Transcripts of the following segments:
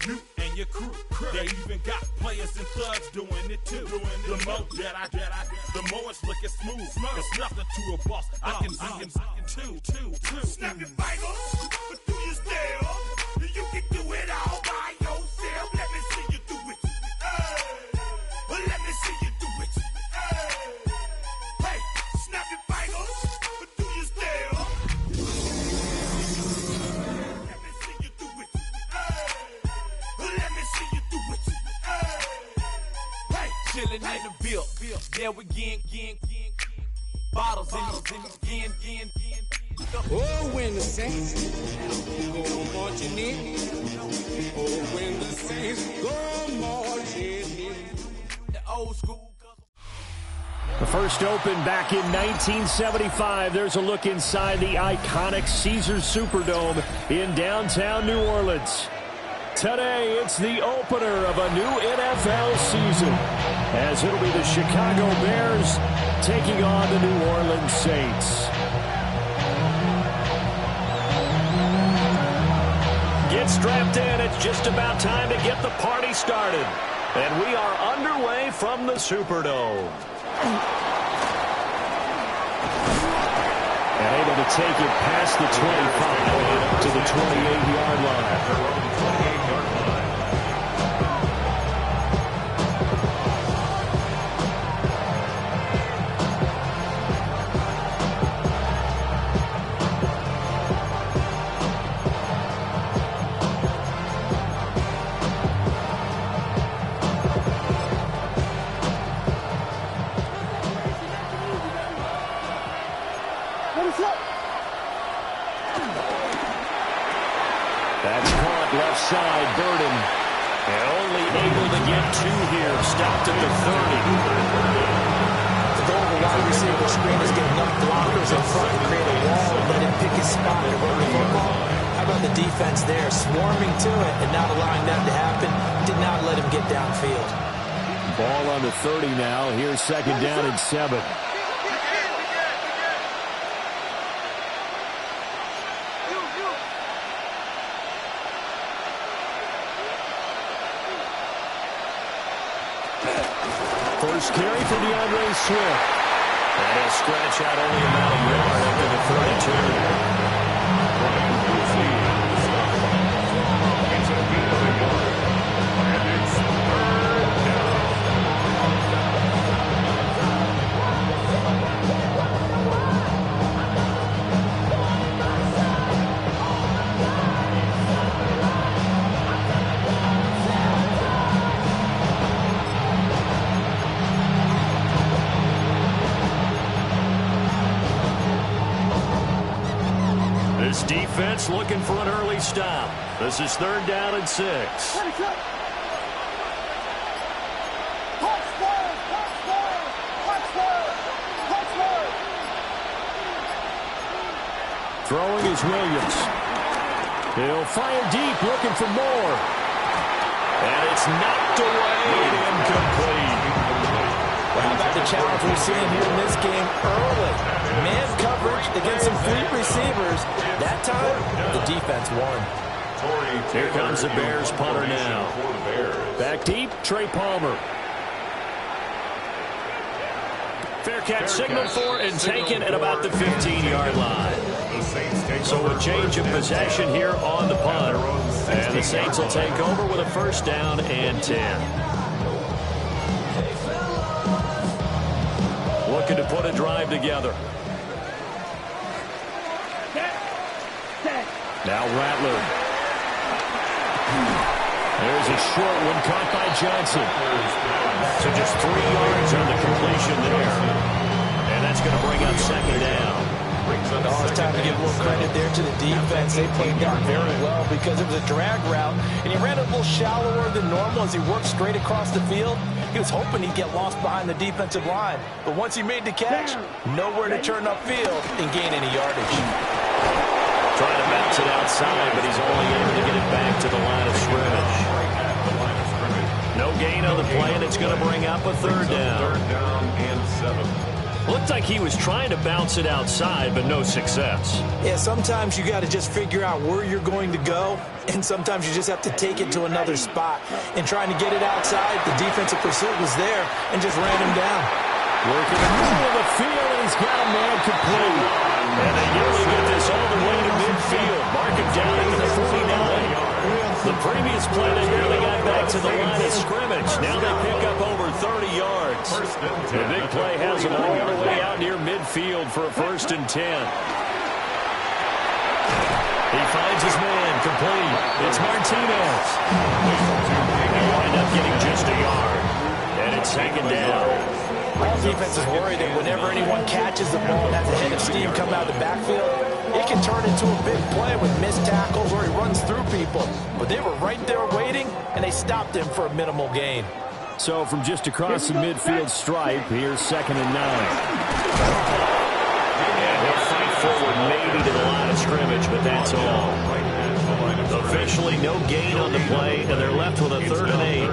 you and your crew. They even got players and thugs doing it too. The more the more it's looking smooth. It's nothing to a boss. I can two. Snap your fingers, but do you still? You can do it all by yourself. Let me see you do it. Let me see you do it. Hey, snap your fingers, but do you still? Let me see you do it. Let me see you do it. Hey, chillin' in the bill. Yeah, we again. Bottles in again. Oh, when the saints go marching in. Oh, when the saints go marching in. The old school. The first opened back in 1975. There's a look inside the iconic Caesars Superdome in downtown New Orleans. Today, it's the opener of a new NFL season, as it'll be the Chicago Bears taking on the New Orleans Saints. Get strapped in. It's just about time to get the party started. And we are underway from the Superdome. And able to take it past the 25 and up to the 28-yard line. That's caught left side, Burden. And only able to get two here. Stopped at the 30. The goal of a wide receiver screen is get enough blockers in front to create a wall and let him pick his spot to run the football. How about the defense there, swarming to it and not allowing that to happen? Did not let him get downfield. Ball on the 30 now. Here's second down and 7. First carry for DeAndre Swift. And he'll scratch out only about a yard after the 32. This defense looking for an early stop. This is third down and 6. Throwing is Williams. He'll fire deep, looking for more. And it's knocked away and incomplete. Well, how about the challenge we're seeing here in this game early? Man coverage against some fleet receivers. That time, the defense won. Here comes the Bears punter now. Back deep, Trey Palmer. Fair catch signaled for and taken at about the 15-yard line. So a change of possession here on the punt. And the Saints will take over with a first down and 10. Looking to put a drive together. Now Rattler. There's a short one caught by Johnson. So just 3 yards on the completion there. And that's going to bring up second down. Oh, it's time to give a little credit there to the defense. They played down very well because it was a drag route, and he ran a little shallower than normal as he worked straight across the field. He was hoping he'd get lost behind the defensive line. But once he made the catch, nowhere to turn upfield and gain any yardage. Trying to bounce it outside, but he's only able to get it back to the line of scrimmage. No gain on the play, and it's going to bring up a third down. Third down and 7. Looked like he was trying to bounce it outside, but no success. Yeah, sometimes you got to just figure out where you're going to go, and sometimes you just have to take it to another spot. And trying to get it outside, the defensive pursuit was there and just ran him down. Working the middle of the field, and he's got a man complete. And they nearly get this all the way to midfield. Mark him down at the 49. The previous play, they nearly got back to the line of scrimmage. Now they pick up over 30 yards. The big play has them all the way out near midfield for a 1st and 10. He finds his man, complete. It's Martinez. They wind up getting just a yard. And it's 2nd down. All defense is worried that whenever anyone catches the ball and has a head of steam come out of the backfield, it can turn into a big play with missed tackles or he runs through people. But they were right there waiting, and they stopped him for a minimal gain. So from just across the midfield stripe, here's 2nd and 9. And he'll fight forward maybe to the line of scrimmage, but that's all. Officially no gain on the play, and they're left with a 3rd and 8.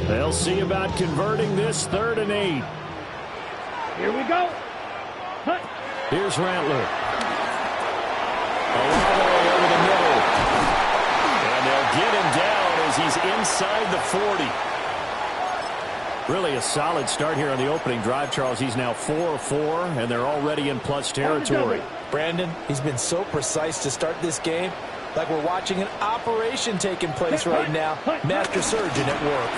They'll see about converting this 3rd and 8. Here we go. Here's Rattler. Alavo over the middle. And they'll get him down as he's inside the 40. Really a solid start here on the opening drive, Charles. He's now 4 of 4, and they're already in plus territory. Brandon, he's been so precise to start this game. Like we're watching an operation taking place right now. Master surgeon at work.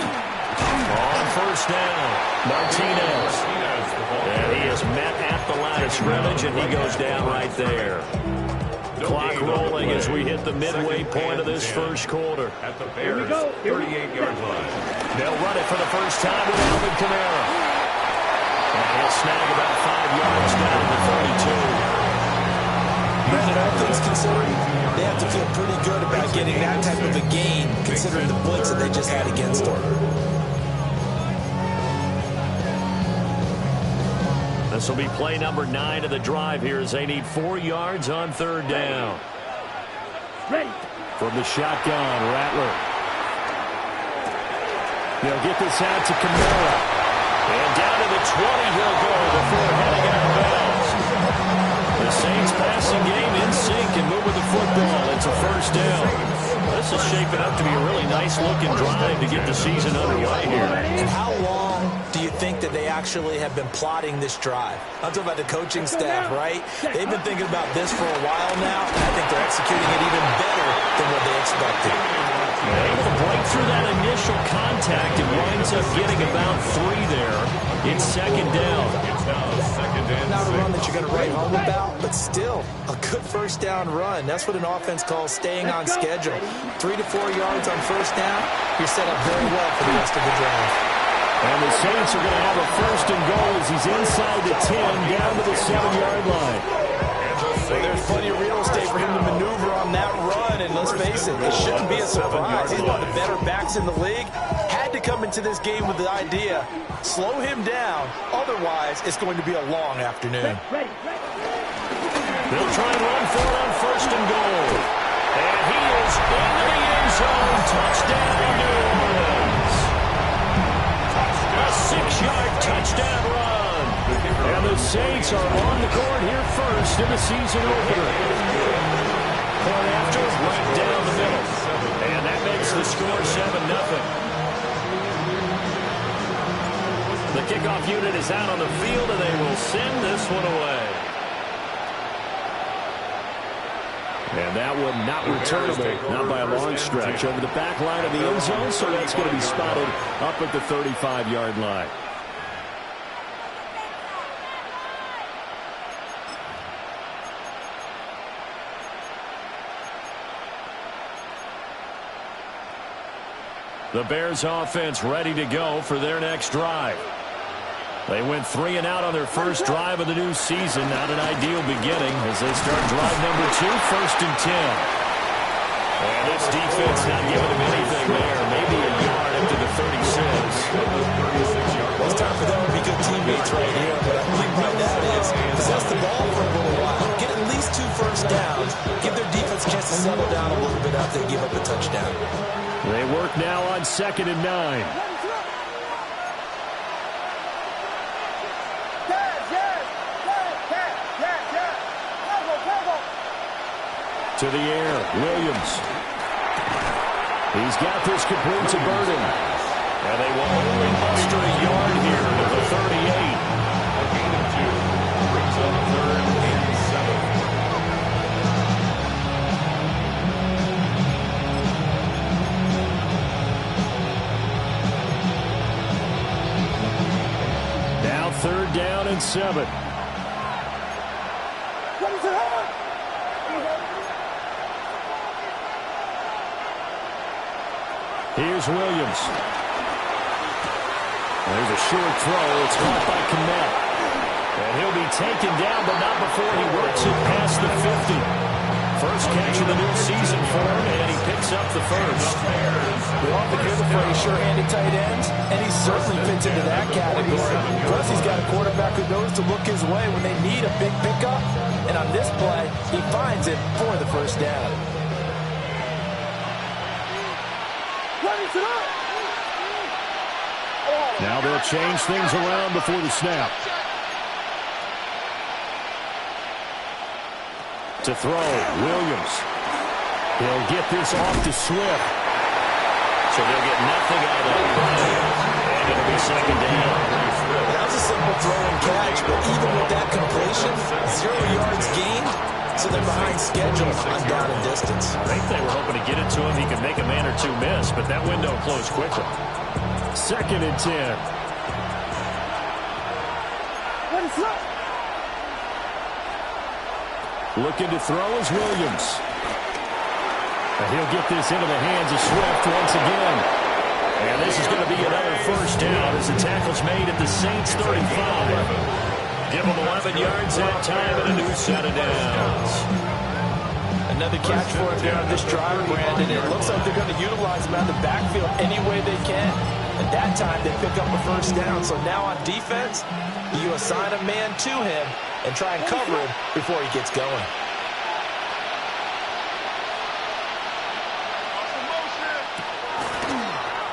On 1st down, Martinez. And he is met at the line of scrimmage, and he goes down right there. Clock rolling as we hit the midway point of this 1st quarter. At the Bears' 38-yard line. They'll run it for the first time with Alvin Kamara. And he'll snag about 5 yards down to 32. Brandon, all things considered, they have to feel pretty good about getting that type of a gain, considering the blitz that they just had against them. This will be play number 9 of the drive here as they need 4 yards on 3rd down. From the shotgun, Rattler. They'll get this out to Kamara. And down to the 20 he'll go before heading out of bounds. The Saints passing game in sync and moving the football. It's a 1st down. This is shaping up to be a really nice-looking drive to get the season underway here. And how long do you think that they actually have been plotting this drive? I'm talking about the coaching staff, right? They've been thinking about this for a while now, and I think they're executing it even better than what they expected. Able to break through that initial contact and winds up getting about 3 there. It's 2nd down. Not a run that you're going to write home about, but still a good 1st down run. That's what an offense calls staying on schedule. 3 to 4 yards on 1st down, you're set up very well for the rest of the drive. And the Saints are going to have a 1st and goal as he's inside the 10 down to the 7-yard line. So there's plenty of real estate for him to maneuver on that run, and let's face it, it shouldn't be a surprise. He's one of the better backs in the league. Had to come into this game with the idea, slow him down, otherwise it's going to be a long afternoon. They'll try and run for it on 1st and goal. And he is into the end zone. Touchdown, New Orleans. A 6-yard touchdown run. And the Saints are on the court here first in the season opener. Point after, right down the middle. And that makes the score 7-0. The kickoff unit is out on the field, and they will send this one away. And that one not returnable, not by a long stretch, over the back line of the end zone, so that's going to be spotted up at the 35-yard line. The Bears offense ready to go for their next drive. They went 3 and out on their first drive of the new season. Not an ideal beginning as they start drive number 2, 1st and 10. And this defense not giving them anything there. Maybe a yard up to the 36. Well, it's time for them to be good teammates right here. What I mean by that is possess the ball for a little while. Get at least 2 first downs. Give their defense a chance to settle down a little bit after they give up a touchdown. They work now on 2nd and 9. To the air, Williams. He's got this complete to Burden. And they will only muster a yard here to the 38. A gain of 2 brings up 3rd and 7. Now 3rd down and 7. Here's Williams. There's a short throw. It's caught by Kmet. And he'll be taken down, but not before he works it past the 50. First catch of the new season for him, and he picks up the first. We often hear the phrase sure-handed tight ends, and he certainly fits into that category. Plus, he's got a quarterback who knows to look his way when they need a big pickup. And on this play, he finds it for the first down. Now they'll change things around before the snap. To throw, Williams. He'll get this off to Swift. So they'll get nothing out of that play. And it'll be 2nd down. That was a simple throw and catch, but even with that completion, 0 yards gained, so they're behind schedule on down and distance. I think they were hoping to get it to him. He could make a man or two miss, but that window closed quickly. 2nd and 10. Looking to throw is Williams. And he'll get this into the hands of Swift once again. And this is going to be another first down as the tackle's made at the Saints 35. Give them 11 yards that time and a new set of downs. Another catch for him there on this drive, Brandon. It looks like they're going to utilize him out of the backfield any way they can. And that time they pick up a first down. So now on defense, you assign a man to him and try and cover him before he gets going.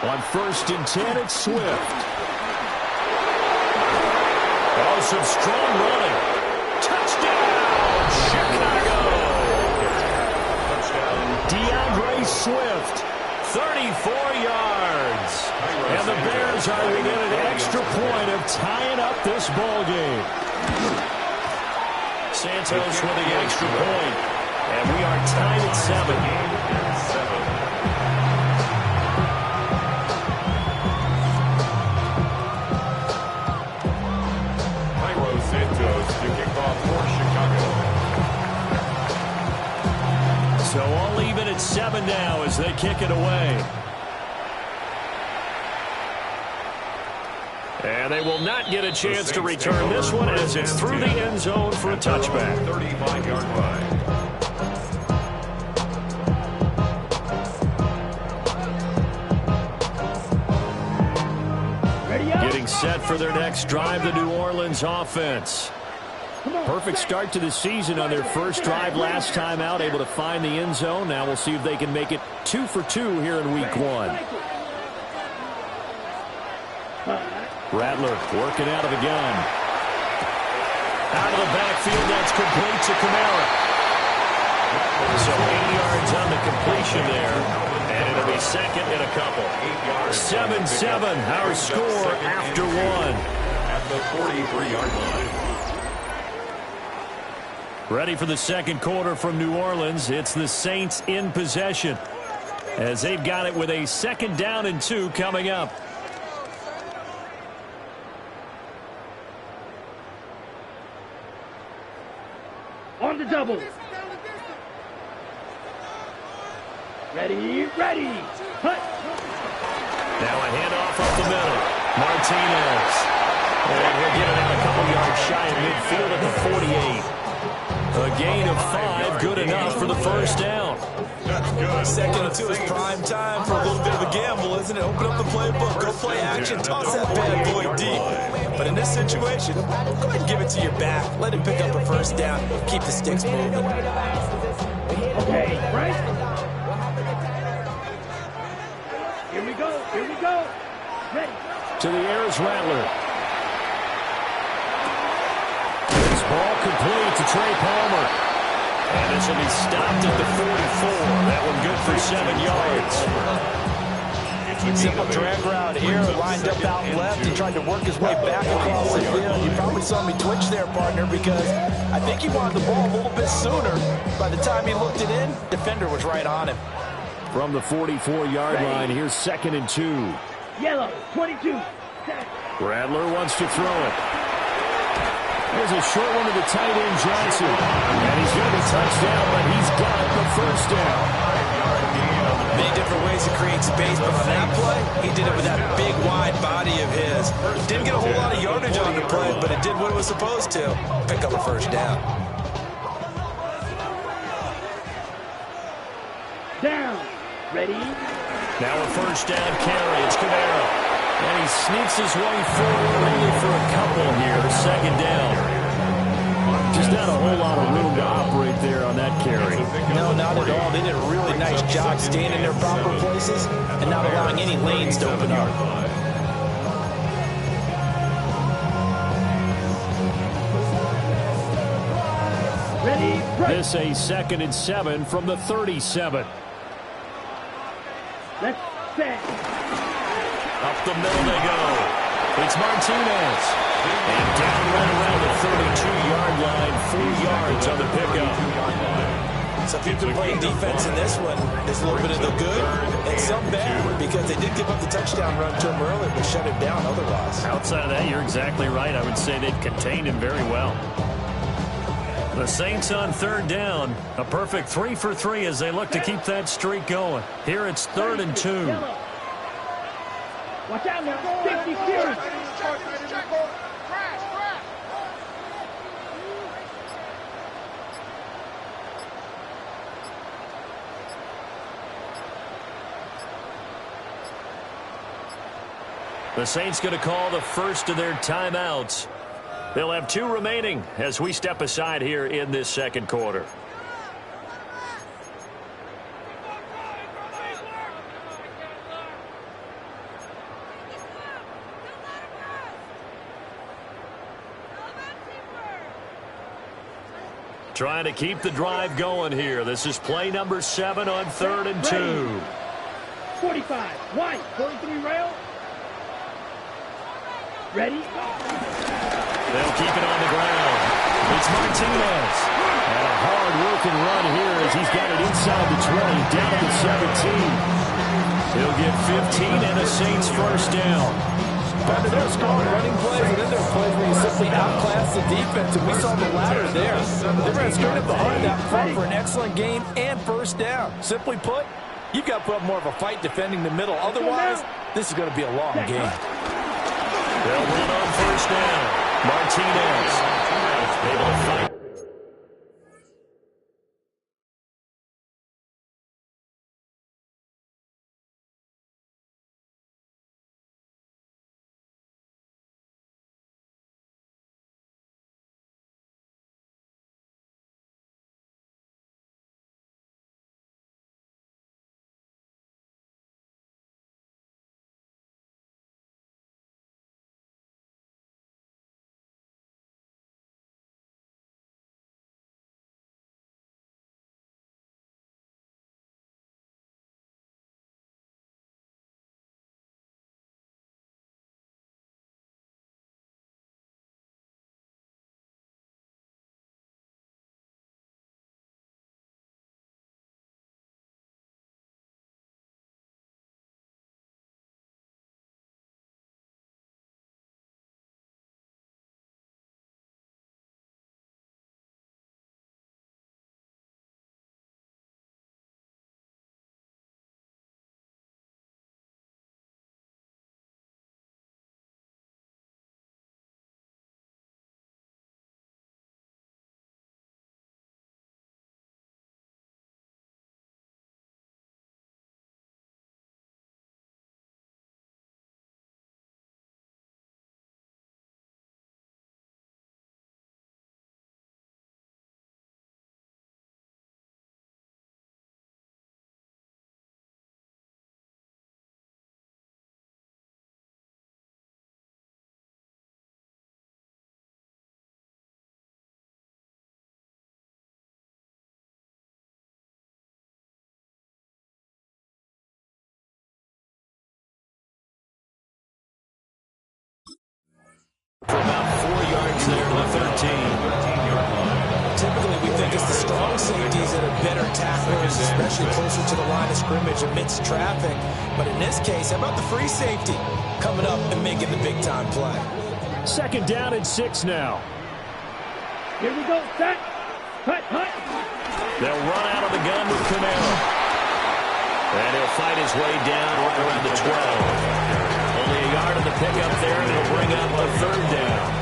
On 1st and 10, it's Swift. Oh, some strong running. Touchdown, Chicago! DeAndre Swift, 34 yards. And the Bears are within an extra point of tying up this ball game. Santos with the extra point. And we are tied at 7. Santos to kick off for Chicago. So all even at 7 now as they kick it away. And they will not get a chance to return this one as it's through the end zone for a touchback. 35-yard line. Getting set for their next drive, the New Orleans offense. Perfect start to the season on their first drive last time out, able to find the end zone. Now we'll see if they can make it 2 for 2 here in week 1. Rattler working out of the gun. Out of the backfield, that's complete to Kamara. So 8 yards on the completion there. And it'll be 2nd and a couple. 7-7, our score after 1. At the 43-yard line. Ready for the second quarter from New Orleans. It's the Saints in possession as they've got it with a 2nd down and 2 coming up. On the double. Ready, ready. Hut. Now a handoff up the middle. Martinez. And he'll get it out a couple yards shy of midfield at the 48. A gain of 5, good enough for the first down. That's good. 2nd and 2 is prime time for a little bit of a gamble, isn't it? Open up the playbook, go play action, toss that bad boy deep. But in this situation, go ahead and give it to your back. Let him pick up a first down. Keep the sticks moving. Okay, right? Here we go, here we go. Ready. To the air is Rattler. This ball complete to Trey Palmer. And this will be stopped at the 44. That one good for 7 yards. Simple drag route here, lined up out left. He tried to work his way back across the field. You probably saw me twitch there, partner, because I think he wanted the ball a little bit sooner. By the time he looked it in, defender was right on him. From the 44-yard line, here's 2nd and 2. Yellow, 22. Bradler wants to throw it. There's a short one to the tight end, Johnson. And he's going to be touchdown, but he's got the first down. Many different ways to create space, but on that play, he did it with that big, wide body of his. Didn't get a whole lot of yardage on the play, but it did what it was supposed to. Pick up a first down. Down. Ready? Now a first down carry. It's Camaro. And he sneaks his way forward only for a couple here. 2nd down. Just not a whole lot of room to operate there on that carry. No, not at all. They did a really nice job staying in their proper places and not allowing any lanes to open up. Ready? This a 2nd and 7 from the 37. Let's set. Up the middle they go. It's Martinez. And down right around the 32-yard line, 4 yards on the pickup. Some people playing defense in this one. There's a little bit of the good and some bad because they did give up the touchdown run to him early, but shut him down otherwise. Outside of that, you're exactly right. I would say they've contained him very well. The Saints on 3rd down. A perfect 3 for 3 as they look to keep that streak going. Here it's 3rd and 2. Watch out now. 50 series. The Saints going to call the first of their timeouts. They'll have 2 remaining as we step aside here in this 2nd quarter. Trying to keep the drive going here. This is play number 7 on 3rd and 2. 45. White. 43 rail. Ready? They'll keep it on the ground. It's Martinez. And a hard-working run here as he's got it inside the 20, down to the 17. He'll get 15 and a Saints first down. But there are strong running plays, and then there are plays where you simply outclass the defense, and we saw the latter there. They ran straight up the heart of that front for an excellent gain and first down. Simply put, you've got to put up more of a fight defending the middle. Otherwise, this is going to be a long game. They'll run on first down. Martinez able to fight. gets there to the 13-yard line. Typically, we think it's the strong safeties that are better tacklers, especially closer to the line of scrimmage amidst traffic. But in this case, how about the free safety coming up and making the big-time play? 2nd down and 6 now. Here we go, set. Cut. They'll run out of the gun with Camaro. And he'll fight his way down around the 12. Only a yard of the pickup there, and it'll bring up a 3rd down.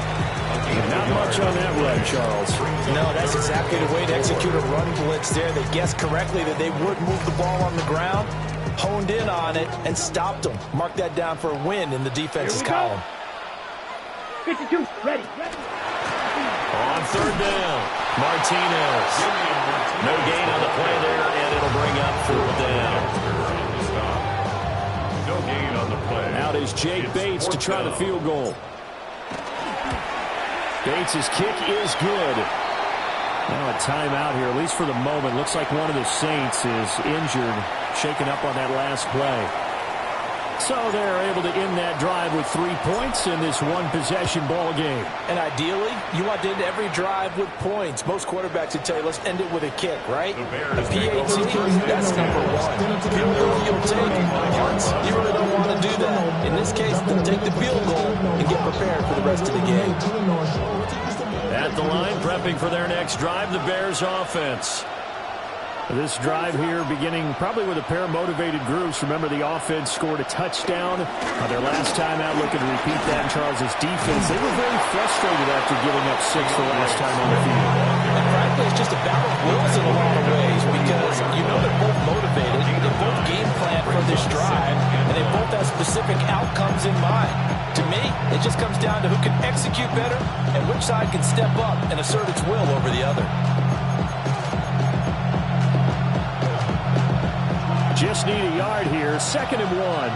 Not much on that run, Charles. No, that's exactly the way to execute a run blitz there. They guessed correctly that they would move the ball on the ground, honed in on it, and stopped them. Mark that down for a win in the defense's column. 52, ready. On 3rd down, Martinez. No gain on the play there, and it'll bring up 4th down. No gain on the play. Out is Jake Bates to try the field goal. Bates' kick is good. Now a timeout here, at least for the moment. Looks like one of the Saints is injured, shaken up on that last play. So they're able to end that drive with 3 points in this one-possession ball game. And ideally, you want to end every drive with points. Most quarterbacks would tell you, let's end it with a kick, right? A PAT, that's number 1. Field goal you'll take, punts, you really don't want to do that. In this case, they'll take the field goal and get prepared for the rest of the game. At the line, prepping for their next drive, the Bears offense. This drive here beginning probably with a pair of motivated groups. Remember, the offense scored a touchdown on their last time out. Looking to repeat that in Charles's defense. They were very frustrated after giving up 6 the last time on the field. And frankly, it's just a battle of wills in a lot of ways because you know they're both motivated. They both game plan for this drive, and they both have specific outcomes in mind. To me, it just comes down to who can execute better and which side can step up and assert its will over the other. Just need a yard here. 2nd and 1.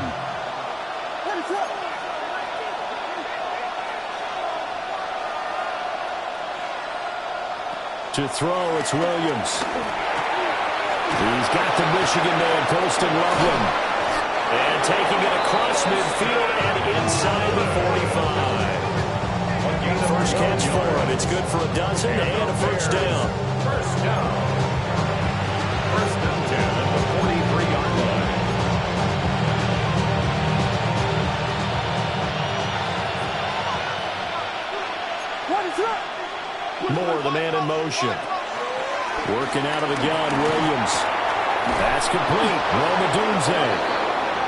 To throw, it's Williams. He's got the Michigan man, Colston Loveland. And taking it across midfield and inside the 45. First catch for him. It's good for a dozen and a 1st down. 1st down. 1st and 10 at the 43-yard line. Moore, the man in motion. Working out of the gun, Williams. Pass complete. Roma Dunze.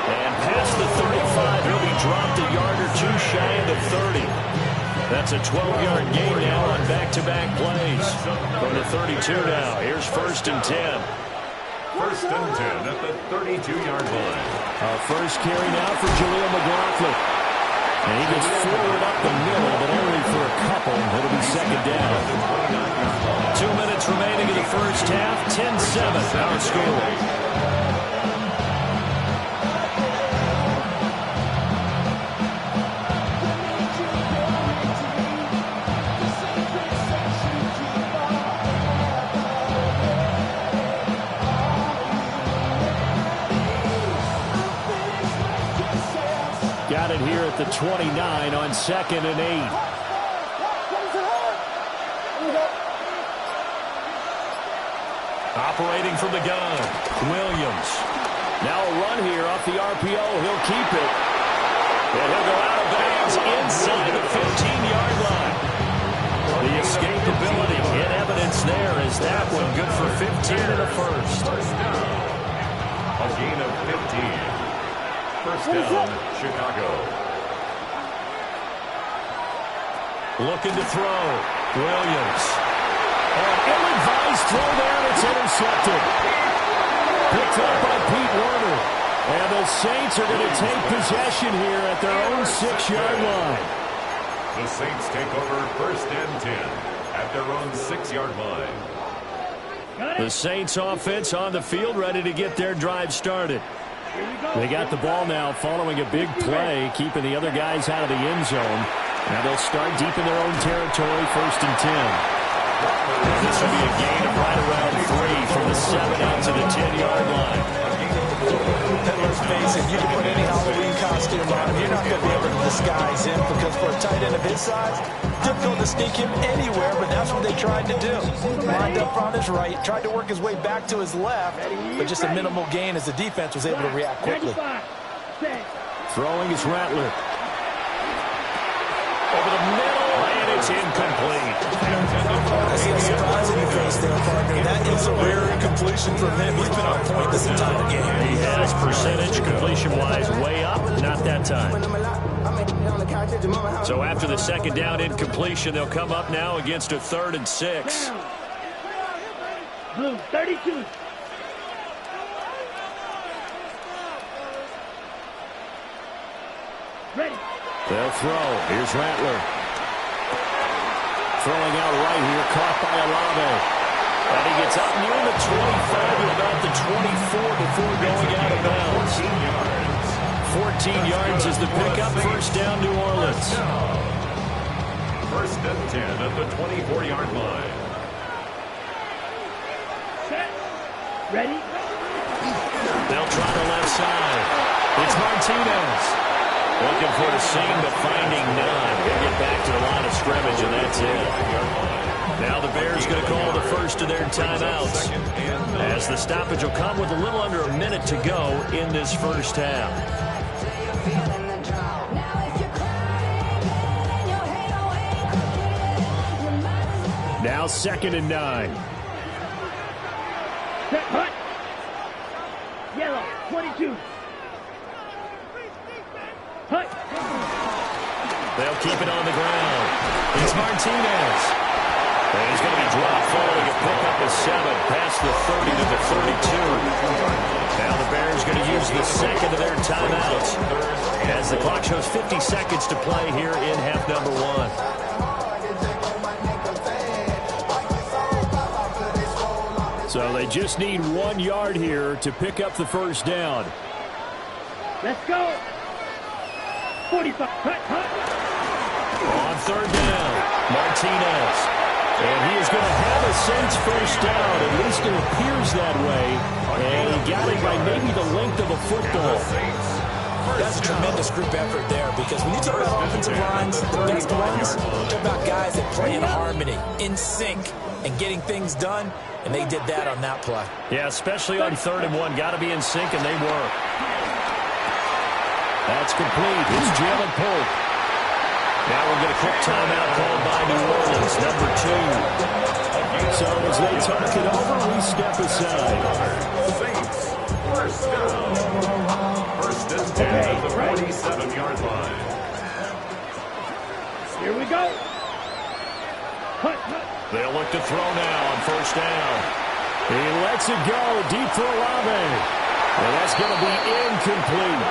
And past the 35, he'll be dropped a yard or 2 shy of the 30. That's a 12-yard gain now on back-to-back plays. From the 32 now, here's 1st and 10. 1st and 10 at the 32-yard line. First carry now for Jaleel McLaughlin. And he gets forward up the middle, but only for a couple. It'll be 2nd down. 2 minutes remaining in the first half. 10-7, our score. Got it here at the 29 on 2nd and 8. Operating from the gun, Williams. Now a run here off the RPO. He'll keep it. And he'll go out of bounds inside the 15-yard line. The escapability in evidence there is that one good for 15 and a 1st. A gain of 15. 1st down, Chicago. Looking to throw. Williams. An ill-advised throw there, and it's intercepted. Picked up by Pete Werner. And the Saints are going to take possession here at their own 6-yard line. The Saints take over 1st and 10 at their own 6-yard line. The Saints offense on the field, ready to get their drive started. They got the ball now following a big play, keeping the other guys out of the end zone. Now they'll start deep in their own territory, 1st and 10. This will be a gain of right around 3 from the 7 out to the 10-yard line. And let's face it, you can put any Halloween costume on him. You're not going to be able to disguise him because for a tight end of his size, difficult to sneak him anywhere, but that's what they tried to do. Lined up on his right, tried to work his way back to his left, but just a minimal gain as the defense was able to react quickly. Throwing is Rattler. Over the middle, and it's incomplete. I see a surprise in your face there, partner. That is a rare incompletion from him. He's been on point this entire game. He has percentage, completion-wise, way up. Not that time. So after the second down incompletion, they'll come up now against a 3rd and 6. Blue, 32. Ready. They'll throw. Here's Rattler. Throwing out right here, caught by Olave. And he gets up near the 25 to about the 24 before going out of bounds. 14 yards is the pickup. First down, New Orleans. First and 10 at the 24-yard line. Set. Ready. They'll try the left side. It's Martinez. Looking for the seam, but finding none. They get back to the line of scrimmage, and that's it. Now the Bears going to call the first of their timeouts, as the stoppage will come with a little under a minute to go in this first half. Now 2nd and 9. Set. Hut. Yellow, 22. Hut. They'll keep it on the ground. It's Martinez. And he's going to be dropped following a pickup of 7 past the 30 to the 32. Now the Bears going to use the second of their timeouts as the clock shows 50 seconds to play here in half number 1. So they just need 1 yard here to pick up the first down. Let's go. 45. Hut. On 3rd down, Martinez. And he is going to have a Saints first down. At least it appears that way. And he got it by maybe the length of a football. That's a tremendous group effort there, because when you talk about offensive lines, the best ones, you talk about guys that play in harmony, in sync, and getting things done, and they did that on that play. Yeah, especially on 3rd and 1. Got to be in sync, and they were. That's complete. It's Jalen Polk. Now we'll get a quick timeout called by New Orleans, number 2. So as they talk it over, we step aside. First down. First and 10 at the 47-yard line. Here we go. Hut. They'll look to throw now on first down. He lets it go deep for Olave. And that's going to be incomplete.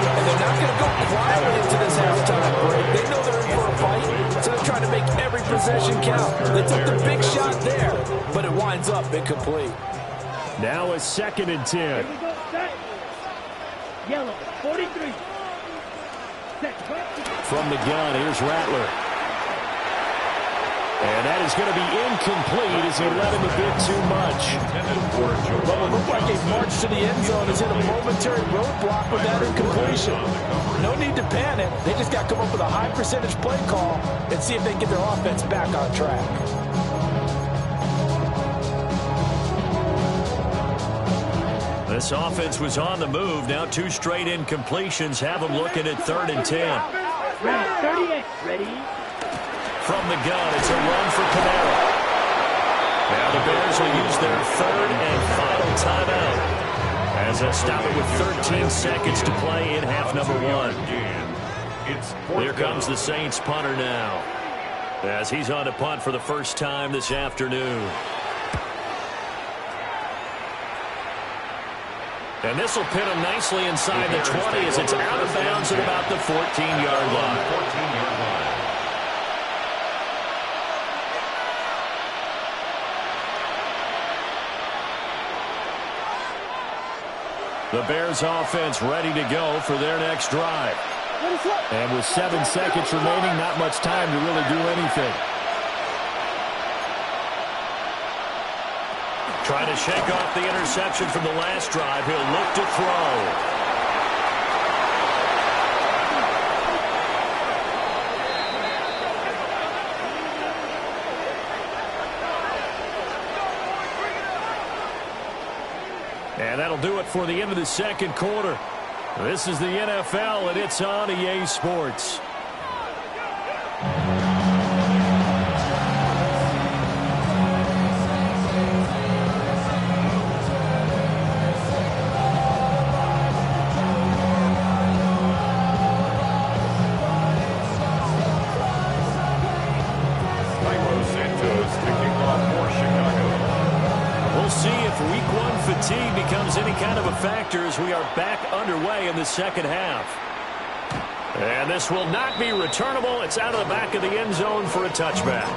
And they're not going to go quietly into this halftime break. They know they're in for a fight, so they're trying to make every possession count. They took the big shot there, but it winds up incomplete. Now a 2nd and 10. Here we go. Set. Yellow, 43. Set. From the gun, here's Rattler. And that is going to be incomplete as he let him a bit too much. Well, it looked like a march to the end zone has hit a momentary roadblock with that incompletion. No need to panic. They just got to come up with a high percentage play call and see if they can get their offense back on track. This offense was on the move. Now 2 straight incompletions have them looking at 3rd and 10. Ready. 38. Ready. From the gun, it's a run for Panera. Now the Bears will use their 3rd and final timeout as they stop it with 13 seconds to play in half number 1. Here comes the Saints punter now as he's on to punt for the first time this afternoon. And this will pin him nicely inside the 20 as it's out of bounds at about the 14-yard line. The Bears offense ready to go for their next drive. And with 7 seconds remaining, not much time to really do anything. Trying to shake off the interception from the last drive. He'll look to throw. And that'll do it for the end of the second quarter. This is the NFL, and it's on EA Sports. Fatigue becomes any kind of a factor as we are back underway in the second half. And this will not be returnable. It's out of the back of the end zone for a touchback.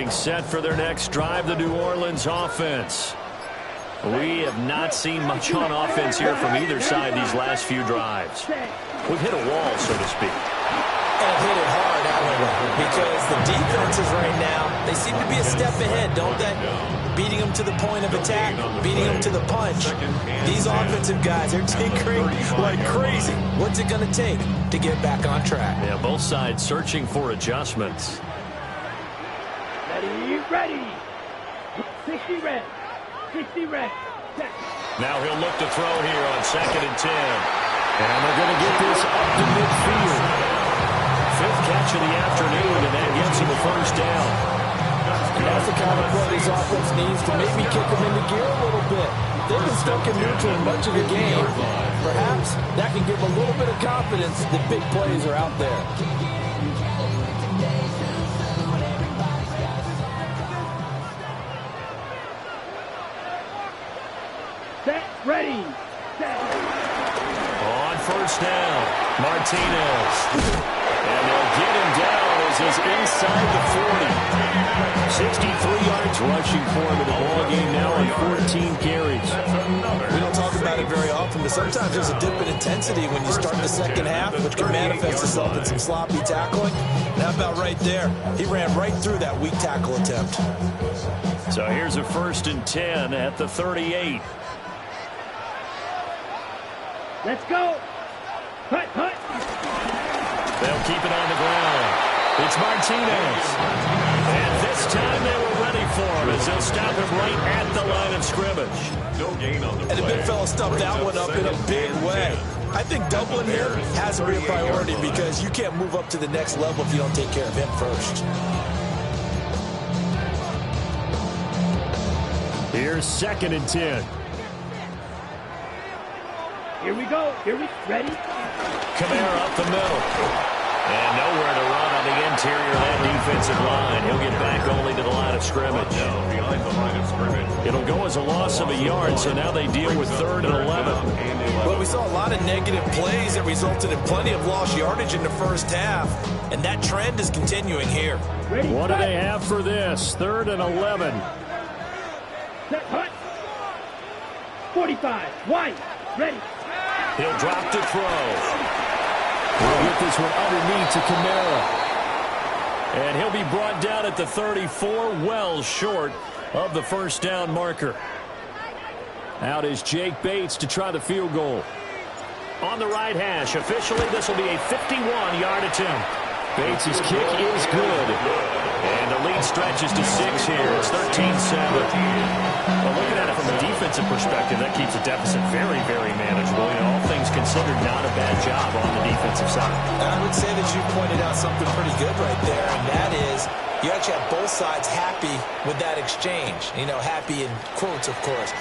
Set for their next drive, the New Orleans offense. We have not seen much on offense here from either side these last few drives. We've hit a wall, so to speak. And hit it hard, haven't we? Because the defenses right now, they seem to be a step ahead, don't they? Beating them to the point of attack, beating them to the punch. These offensive guys are tinkering like crazy. What's it going to take to get back on track? Yeah, both sides searching for adjustments. Ready. 60 red. 60 red. Set. Now he'll look to throw here on 2nd and 10. And they're going to get this up to midfield. 5th catch of the afternoon, and that gets him a first down. That's the kind of play this offense needs to maybe kick them into gear a little bit. They've been stuck in neutral much of the game. Perhaps that can give them a little bit of confidence that big plays are out there. Ready. Set. On first down, Martinez. And they'll get him down as he's inside the 40. 63 yards rushing for him in the ball game now on 14 carries. We don't talk about it very often, but sometimes there's a dip in intensity when you start the second half, which can manifest itself in some sloppy tackling. And how about right there? He ran right through that weak tackle attempt. So here's a 1st and 10 at the 38. Let's go. Hut. They'll keep it on the ground. It's Martinez. And this time they were ready for him as they'll stop him right at the line of scrimmage. No gain on the play. And the big fella stuffed that one up in a big way. I think doubling him has to be a priority because you can't move up to the next level if you don't take care of him first. Here's 2nd and 10. Here we go. Ready? Kamara up the middle. And nowhere to run on the interior of that defensive line. He'll get back only to the line of scrimmage. Down behind the line of scrimmage. It'll go as a loss of a yard, so now they deal with 3rd and 11. Well, we saw a lot of negative plays that resulted in plenty of lost yardage in the first half. And that trend is continuing here. Ready? What do they have for this? 3rd and 11. Set. Hut. 45. Wide. Ready. He'll drop to throw. We'll get this one underneath to Kamara. And he'll be brought down at the 34, well short of the first down marker. Out is Jake Bates to try the field goal. On the right hash, officially this will be a 51-yard attempt. Bates' kick is good. And the lead stretches to 6 here. It's 13-7. Well, looking at it from a defensive perspective, that keeps the deficit very, very manageable. And all things considered, not a bad job on the defensive side. And I would say that you pointed out something pretty good right there, and that is you actually have both sides happy with that exchange. You know, happy in quotes, of course.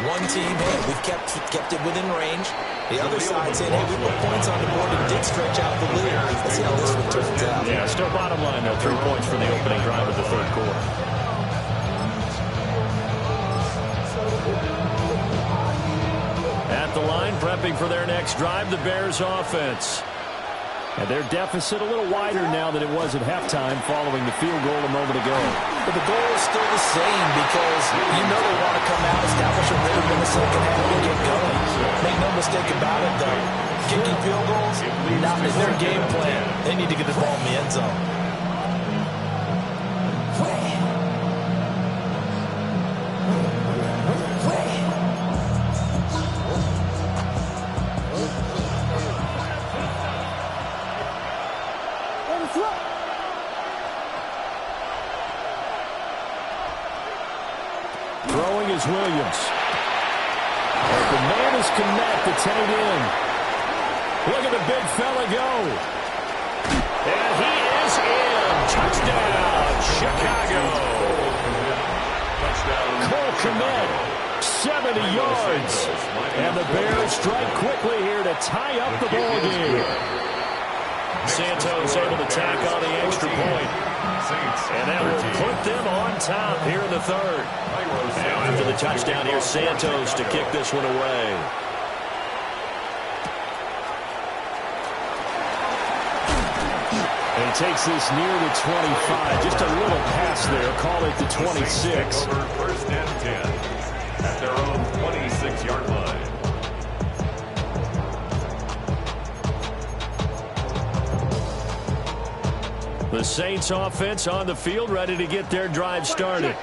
One team, hey, we've kept it within range. The other side saying, hey, we put points on the board and did stretch out the lead. Let's see how this one turns out. Yeah, still bottom line, though. 3 points for the opening drive of the third quarter. At the line, prepping for their next drive, the Bears offense. And their deficit a little wider now than it was at halftime following the field goal a moment ago. But the goal is still the same because you know they want to come out, establish a rhythm in the second half, and get going. Make no mistake about it, though. kicking field goals, not in their game plan. They need to get the ball in the end zone. Throwing is Williams. The man is connect, the tight end. Look at the big fella go. And he is in. Touchdown, Chicago. Cole Kmet, 70 yards. And the Bears strike quickly here to tie up the ball game. Santos able to tack on the extra point. And that will put them on top here in the third. Now after the touchdown, here's Santos to kick this one away. And he takes this near the 25. Just a little pass there. Call it the 26. First and 10 at their own 26-yard line. The Saints offense on the field, ready to get their drive started.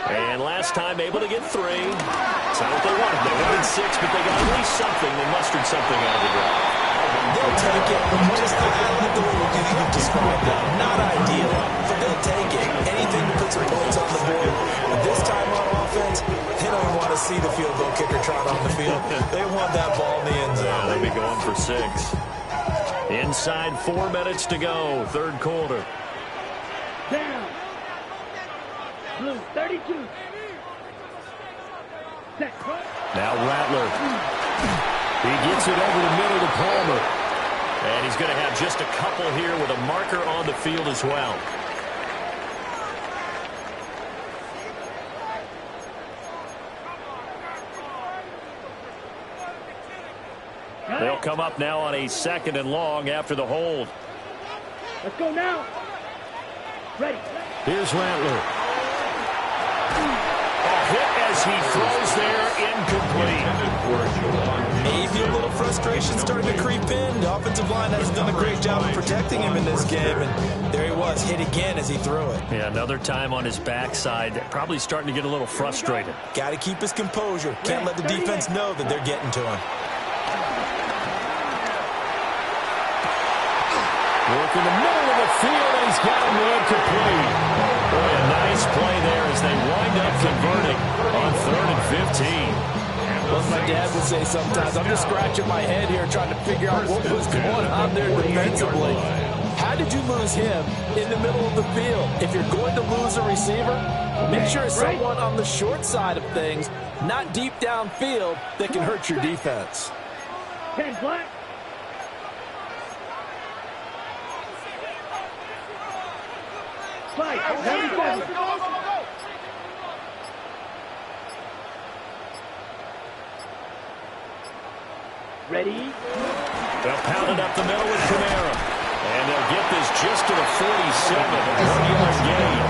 And last time able to get 3. It's not what they wanted. They wanted 6, but they got at least something. They mustered something out of the drive. They'll take it. Just I like the way you described that. Not ideal, but they'll take it. Anything to put some points on the board. But this time on offense, they don't even want to see the field goal kicker trot on the field. They want that ball in the end zone. They'll be going for 6. Inside 4 minutes to go, third quarter. Down. Blue, 32. Set. Now Rattler. He gets it over the middle to Palmer. And he's going to have just a couple here with a marker on the field as well. They'll come up now on a 2nd and long after the hold. Let's go now. Ready. Here's Rattler. A hit as he throws there, incomplete. Maybe a little frustration starting to creep in. The offensive line has done a great job of protecting him in this game, and there he was, hit again as he threw it. Yeah, another time on his backside, probably starting to get a little frustrated. Got to keep his composure. Can't let the defense know that they're getting to him. Work in the middle of the field, and he's got him incomplete. Boy, a nice play there as they wind up converting on 3rd and 15. Well, my dad would say sometimes, I'm just scratching my head here trying to figure out what was going on there defensively. How did you lose him in the middle of the field? If you're going to lose a receiver, make sure it's someone on the short side of things, not deep downfield, that can hurt your defense. 10 black. Ready? They'll pound it up the middle with Kamara. And they'll get this just to the 47. 1-yard gain.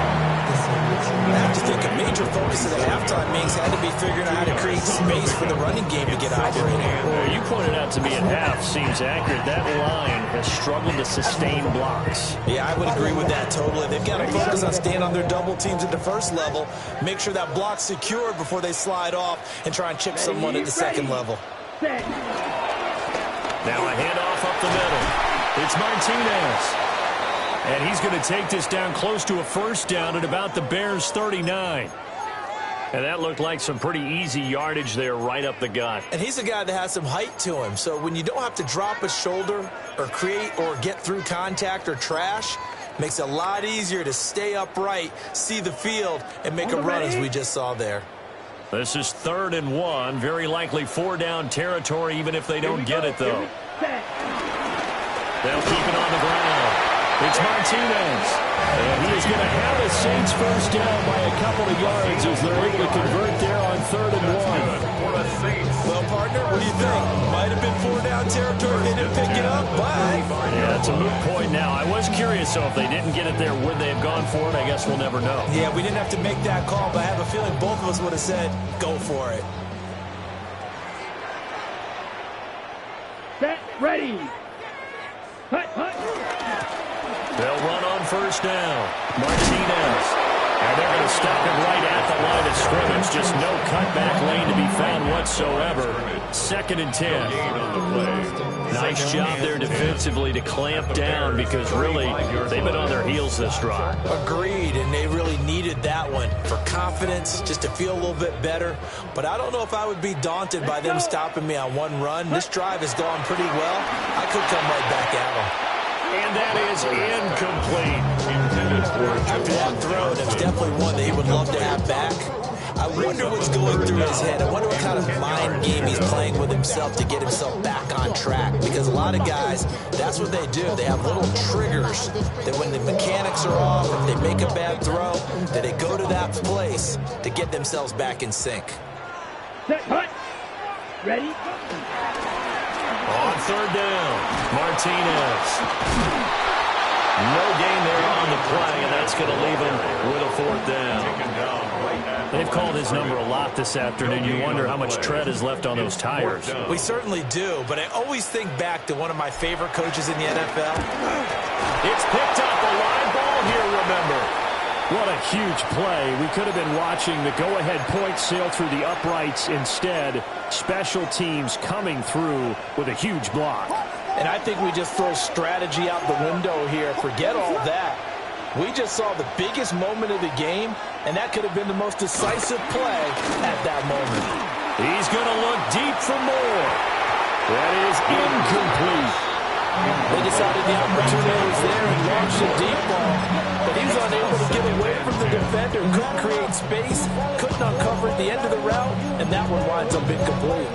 I have to think a major focus of the halftime meetings had to be figuring out how to create space for the running game to get operating. Well, you pointed out to me at half, seems accurate. That line has struggled to sustain blocks. Yeah, I would agree with that totally. They've got to focus on staying on their double teams at the first level, make sure that block's secured before they slide off, and try and chip someone at the second level. Now a handoff up the middle. It's Martinez. And he's going to take this down close to a first down at about the Bears' 39. And that looked like some pretty easy yardage there right up the gut. And he's a guy that has some height to him. So when you don't have to drop a shoulder or create or get through contact or trash, makes it a lot easier to stay upright, see the field, and make a run as we just saw there. This is 3rd and 1. Very likely 4-down territory even if they don't get it, though. They'll keep it on the ground. It's Martinez. And he is going to have the Saints first down by a couple of yards as they're able to convert there on 3rd and 1. Well, partner, what do you think? Might have been 4-down territory. They didn't pick it up, but... Yeah, it's a moot point now. I was curious, so if they didn't get it there, would they have gone for it? I guess we'll never know. Yeah, we didn't have to make that call, but I have a feeling both of us would have said, go for it. Set. Ready. Hut, hut. They'll run on first down. Martinez. And they're going to stop him right at the line of scrimmage. Just no cutback lane to be found whatsoever. 2nd and 10. Nice job there defensively to clamp down because really they've been on their heels this drive. Agreed, and they really needed that one for confidence, just to feel a little bit better. But I don't know if I would be daunted by them stopping me on one run. This drive has gone pretty well. I could come right back at them. And that is incomplete. After that throw, that's definitely one that he would love to have back. I wonder what's going through his head. I wonder what kind of mind game he's playing with himself to get himself back on track. Because a lot of guys, that's what they do. They have little triggers that when the mechanics are off, if they make a bad throw, that they go to that place to get themselves back in sync. Set. Hut. Ready. On 3rd down, Martinez. No gain there on the play, and that's going to leave him with a 4th down. They've called his number a lot this afternoon. You wonder how much tread is left on those tires. We certainly do, but I always think back to one of my favorite coaches in the NFL. It's picked up, a live ball here, remember. What a huge play. We could have been watching the go-ahead point sail through the uprights. Instead, special teams coming through with a huge block. And I think we just throw strategy out the window here. Forget all that. We just saw the biggest moment of the game, and that could have been the most decisive play at that moment. He's going to look deep for more. That is incomplete. They decided the opportunity was there and launched a deep ball, but he was unable to get away from the defender, couldn't create space, couldn't uncover at the end of the route, and that one winds up incomplete.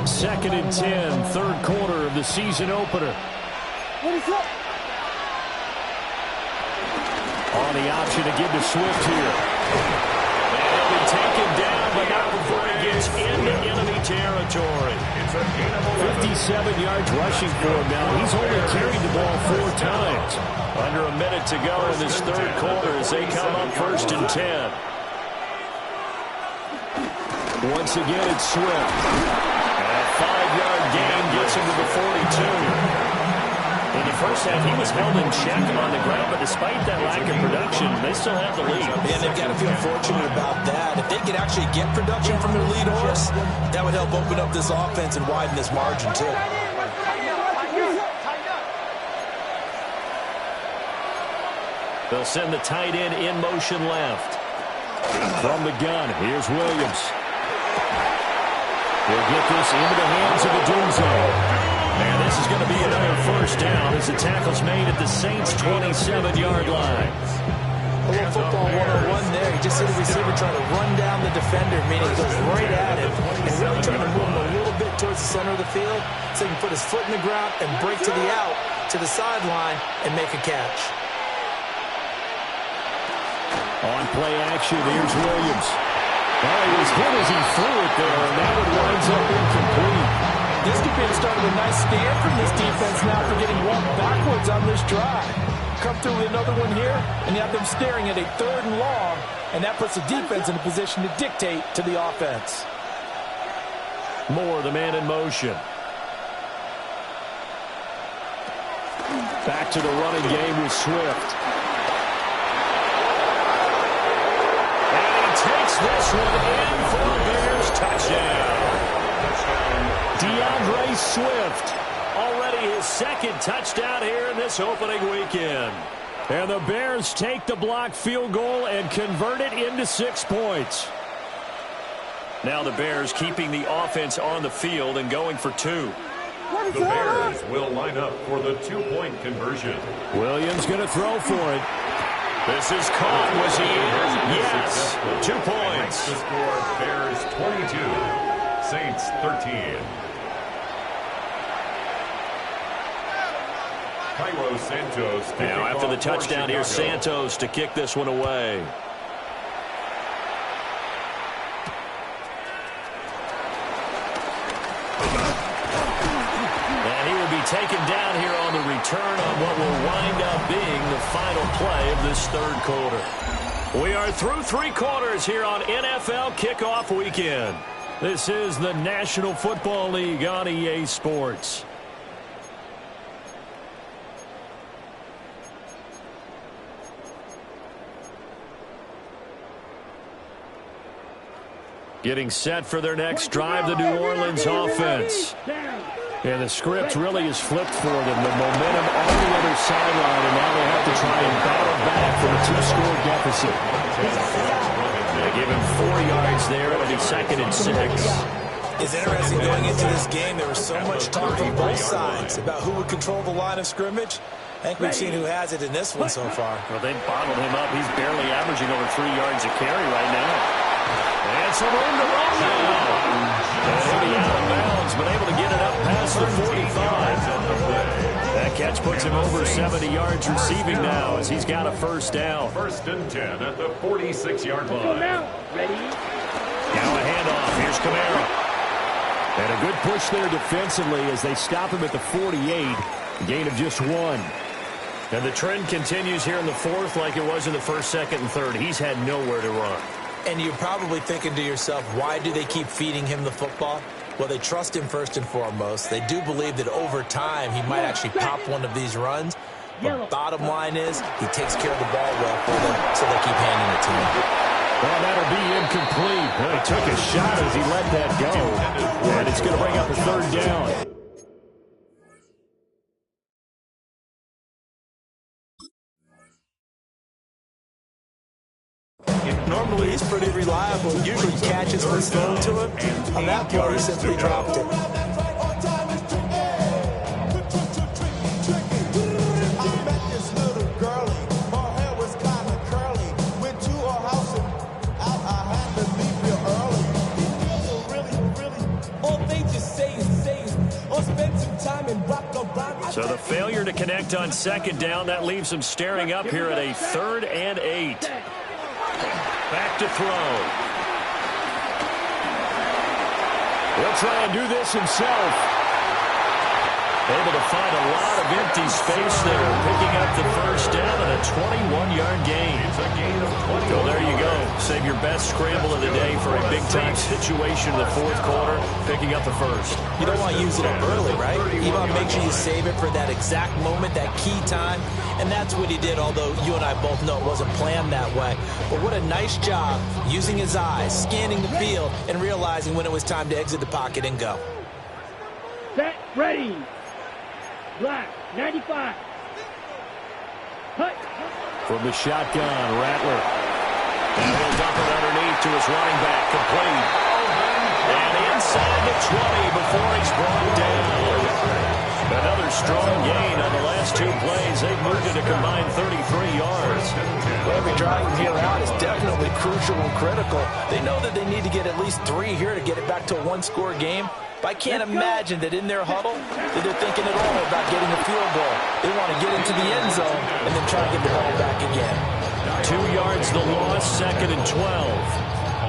2nd and 10, 3rd quarter of the season opener. On the option to give to Swift here. And he'll be taken down, but not before he gets into enemy territory. 57 yards rushing for him now. He's only carried the ball 4 times. Under a minute to go in this 3rd quarter as they come up 1st and 10. Once again, it's Swift. And a 5-yard gain gets him to the 42. In the first half, he was held in check on the ground, but despite that lack of production, they still have the lead. Yeah, they've got to feel fortunate about that. If they could actually get production from their lead horse, that would help open up this offense and widen this margin, too. They'll send the tight end in motion left. From the gun, here's Williams. He'll get this into the hands of the doom zone. And this is going to be another 1st down as the tackle's made at the Saints' 27-yard line. A little football 101 there. You just see the receiver trying to run down the defender, meaning he goes right at him and really trying to move him a little bit towards the center of the field so he can put his foot in the ground and break to the out, to the sideline, and make a catch. On play action, here's Williams. Oh, he was hit as he threw it there, and that one winds up incomplete. This could be the start of a nice stand from this defense now for getting walked backwards on this drive. Come through with another one here, and you have them staring at a 3rd and long, and that puts the defense in a position to dictate to the offense. Moore, the man in motion. Back to the running game with Swift. And he takes this one in for a Bears touchdown. DeAndre Swift, already his 2nd touchdown here in this opening weekend. And the Bears take the blocked field goal and convert it into 6 points. Now the Bears keeping the offense on the field and going for 2. The Bears will line up for the 2-point conversion. Williams going to throw for it. This is caught. Was he in? Yes. 2 points. The score, Bears 22, Saints 13. Now after the touchdown, here's Santos to kick this one away. And he will be taken down here on the return on what will wind up being the final play of this 3rd quarter. We are through 3 quarters here on NFL Kickoff Weekend. This is the National Football League on EA Sports. Getting set for their next drive, the New Orleans offense. And the script really is flipped for them. The momentum on the other sideline, and now they have to try and battle back from a 2-score deficit. They give him 4 yards there. It'll be 2nd and 6. It's interesting going into this game. There was so much talk from both sides about who would control the line of scrimmage. I think we've seen who has it in this one so far. Well, they bottled him up. He's barely averaging over 3 yards a carry right now. And some room to run now. And he'll be out of bounds, but able to get it up past the 45. That catch puts him over 70 yards receiving now as he's got a first down. 1st and 10 at the 46-yard line. Ready? Now a handoff. Here's Kamara. And a good push there defensively as they stop him at the 48. A gain of just 1. And the trend continues here in the 4th like it was in the 1st, 2nd, and 3rd. He's had nowhere to run. And you're probably thinking to yourself, why do they keep feeding him the football? Well, they trust him first and foremost. They do believe that over time he might actually pop one of these runs. But bottom line is he takes care of the ball well for them, so they keep handing it to him. Well, that'll be incomplete. Well, he took a shot as he let that go. And it's going to bring up a 3rd down. Normally, he's pretty reliable. Usually catches what's thrown to him. On that play, he simply dropped it. So the failure to connect on 2nd down, that leaves him staring up here at a 3rd and 8. Back to throw. He'll try and do this himself. Able to find a lot of empty space there, picking up the first down and a 21-yard gain. It's a gain of 20. So there you go. Save your best scramble of the day for a big-time situation in the 4th quarter, picking up the first. You don't want to use it up early, right? You want to make sure you save it for that exact moment, that key time. And that's what he did, although you and I both know it wasn't planned that way. But what a nice job using his eyes, scanning the field, and realizing when it was time to exit the pocket and go. Set, ready. Black, 95. Hut. From the shotgun, Rattler. And he'll dump it underneath to his running back, complete. And inside the 20 before he's brought down. Another strong gain on the last 2 plays. They've moved it a combined 33 yards. Well, every drive from here out is definitely crucial and critical. They know that they need to get at least 3 here to get it back to a 1-score game. But I can't imagine that in their huddle that they're thinking at all about getting a field goal. They want to get into the end zone and then try to get the ball back again. 2 yards the loss, 2nd and 12.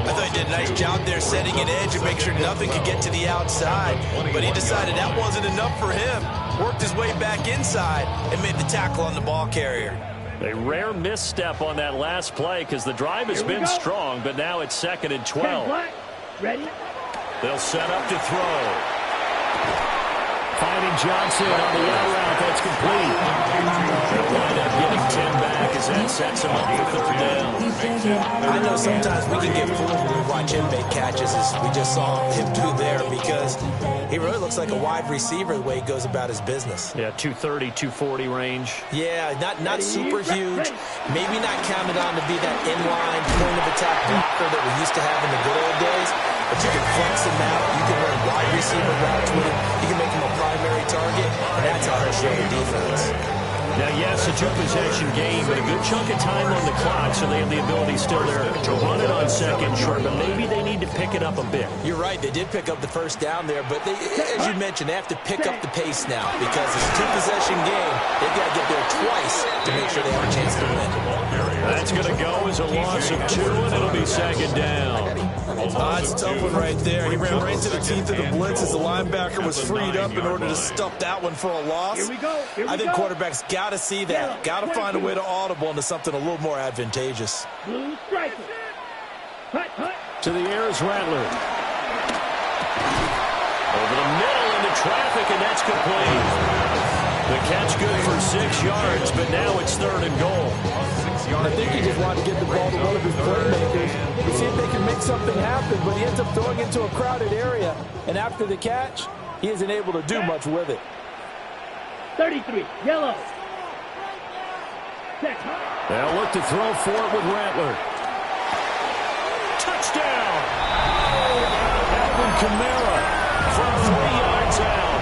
I thought he did a nice job there setting an edge and make sure nothing could get to the outside. But he decided that wasn't enough for him. Worked his way back inside and made the tackle on the ball carrier. A rare misstep on that last play because the drive has been strong, but now it's 2nd and 12. Ready? They'll set up to throw. Finding Johnson on the out route. That's complete. They'll wind up getting 10 back as that sets him up for 3rd down. I know sometimes we can get fooled when we watch him make catches, as we just saw him do there, because he really looks like a wide receiver the way he goes about his business. Yeah, 230, 240 range. Yeah, not super huge. Maybe not counted on to be that inline point of attack blocker that we used to have in the good old days. But you can flex him out. You can run wide receiver routes with him. You can make him a primary target, and that's how he'll show the defense. Now, yes, a 2-possession game, but a good chunk of time on the clock, so they have the ability still there to run it on 2nd short, but maybe they need to pick it up a bit. You're right. They did pick up the first down there, but they, as you mentioned, they have to pick up the pace now because it's a 2-possession game. They've got to get there twice to make sure they have a chance to win. That's going to go as a loss of 2, and it'll be 2nd down. It's a tough one right there. He ran right to the teeth of the blitz as the linebacker was freed up in order to stuff that one for a loss. Here we go. I think quarterbacks got to see that. Got to find a way to audible into something a little more advantageous. Blue striker. Hut, hut. To the air is Rattler. traffic, and that's complete. The catch good for 6 yards, but now it's 3rd and goal. I think he just wanted to get the ball to one of his playmakers to see if they can make something happen, but he ends up throwing into a crowded area, and after the catch, he isn't able to do much with it. 33, yellow. They'll look to throw for it with Rattler. Touchdown! Alvin Kamara from 3 yards out.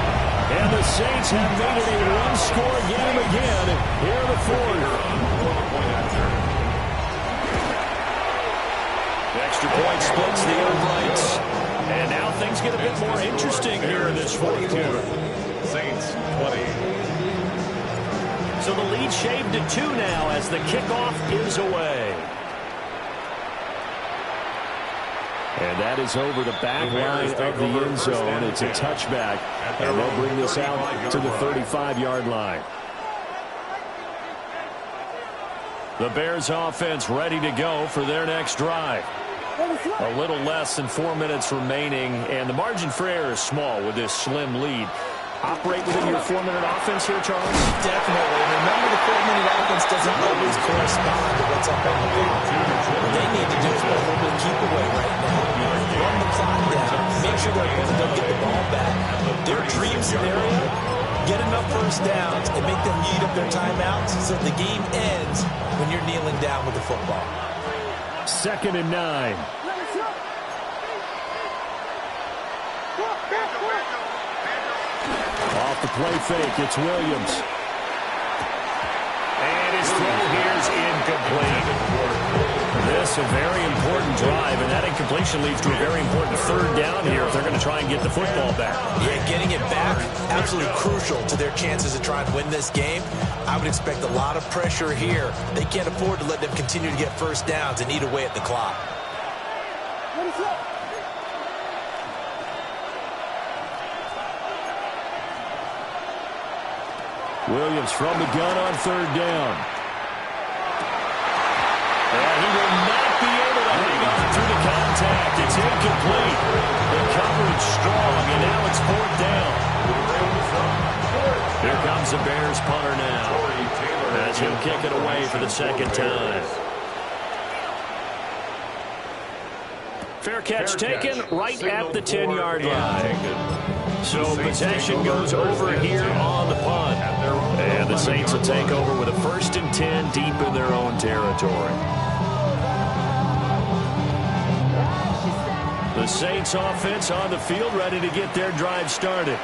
And the Saints have made it a one-score game again here in the 4th. The extra point splits the uprights. And now things get a bit more interesting here in this 4th quarter. Saints 20. So the lead shaved to 2 now as the kickoff is away. And that is over the back line of the end zone. It's a touchback, and they'll bring this out to the 35-yard line. The Bears offense ready to go for their next drive. A little less than 4 minutes remaining, and the margin for error is small with this slim lead. Operate within your 4-minute offense here, Charles? Definitely. Remember, the 4-minute offense doesn't always correspond to what's up on the clock. What they need to do is put a little bit of keep away right now. Run the clock down. Make sure their opponent don't get the ball back. Their dream scenario, get enough first downs and make them eat up their timeouts so the game ends when you're kneeling down with the football. 2nd and 9. Off the play fake, it's Williams. And his throw here is incomplete. This a very important drive, and that incompletion leads to a very important 3rd down here if they're going to try and get the football back. Yeah, getting it back, absolutely crucial to their chances to try and win this game. I would expect a lot of pressure here. They can't afford to let them continue to get first downs and eat away at the clock. Williams from the gun on 3rd down. And he will not be able to hang on through the contact. It's incomplete. The coverage strong, and now it's 4th down. Here comes the Bears punter now, as he'll kick it away for the 2nd time. Fair catch taken right at the 10-yard line. So possession goes over here on the punt. And the Saints will take over with a 1st and 10 deep in their own territory. The Saints offense on the field ready to get their drive started.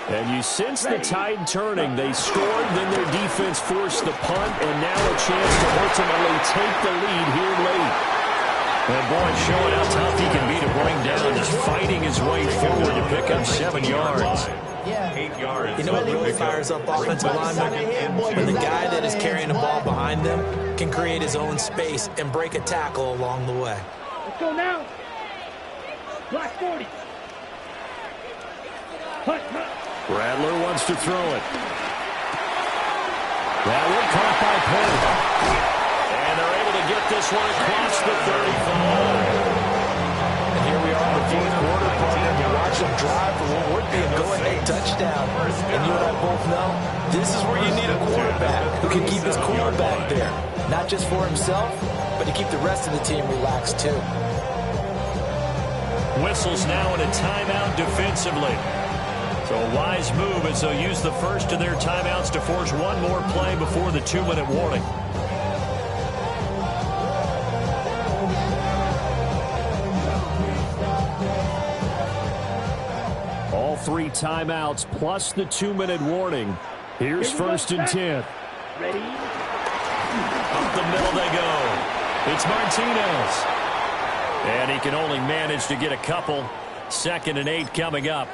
And you sense the tide turning. They scored, then their defense forced the punt, and now a chance to ultimately take the lead here late. And boy, showing how tough he can be to bring down, just fighting his way forward to pick up 7 yards. 8 yards. You know what really fires up offensive linemen? When the guy that is carrying the ball behind them can create his own space and break a tackle along the way. Let's go now. Block 40. Rattler wants to throw it. That one caught by Pope. And they're able to get this one across the 35. And here we are in the 4th quarter, partner. You watch them drive for what would be a go-ahead touchdown. And you and I both know this is where you need a quarterback who can keep his cool back there. Not just for himself, but to keep the rest of the team relaxed too. Whistles now in a timeout defensively. So a wise move as they'll use the first of their timeouts to force one more play before the 2-minute warning. All 3 timeouts plus the 2-minute warning. Here's 1st and 10. Ready? Up the middle they go. It's Martinez. And he can only manage to get a couple. 2nd and 8 coming up.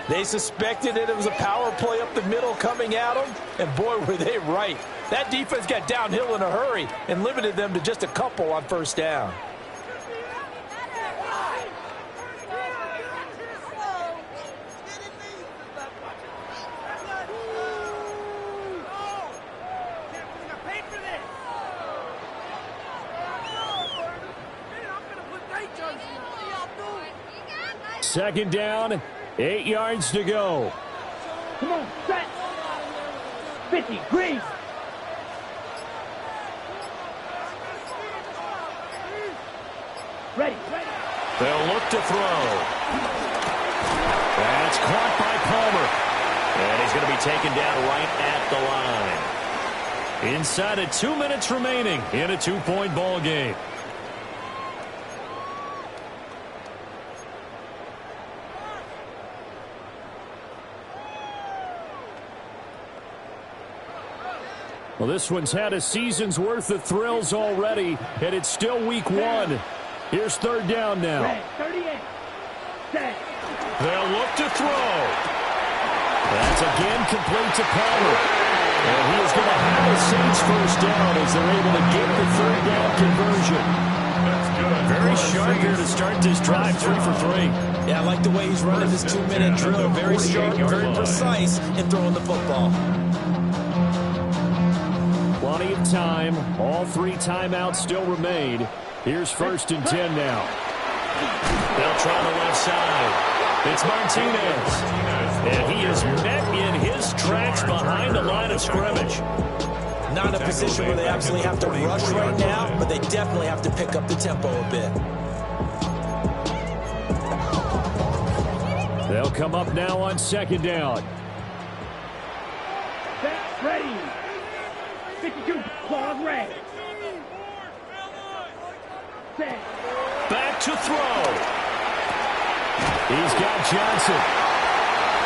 They suspected it was a power play up the middle coming at them, and boy, were they right. That defense got downhill in a hurry and limited them to just a couple on 1st down. Second down 8 yards to go. Come on, set. 50, green. Ready. They'll look to throw. That's caught by Palmer. And he's going to be taken down right at the line. Inside of 2 minutes remaining in a 2-point ball game. Well, this one's had a season's worth of thrills already, and it's still week 1. Here's 3rd down now. 38. They'll look to throw. That's again complete to Palmer. And he is going to have the Saints first down as they're able to get the 3rd down conversion. Very sharp here to start this drive, 3 for 3. Yeah, I like the way he's running this 2-minute drill. Very sharp, very precise in throwing the football. Plenty of time. All 3 timeouts still remain. Here's 1st and 10 now. They'll try the left side. It's Martinez. And he is met in his tracks behind the line of scrimmage. Not in a position where they absolutely have to rush right now, but they definitely have to pick up the tempo a bit. They'll come up now on 2nd down. Set, ready. 52, claws red. Set. Back to throw. He's got Johnson.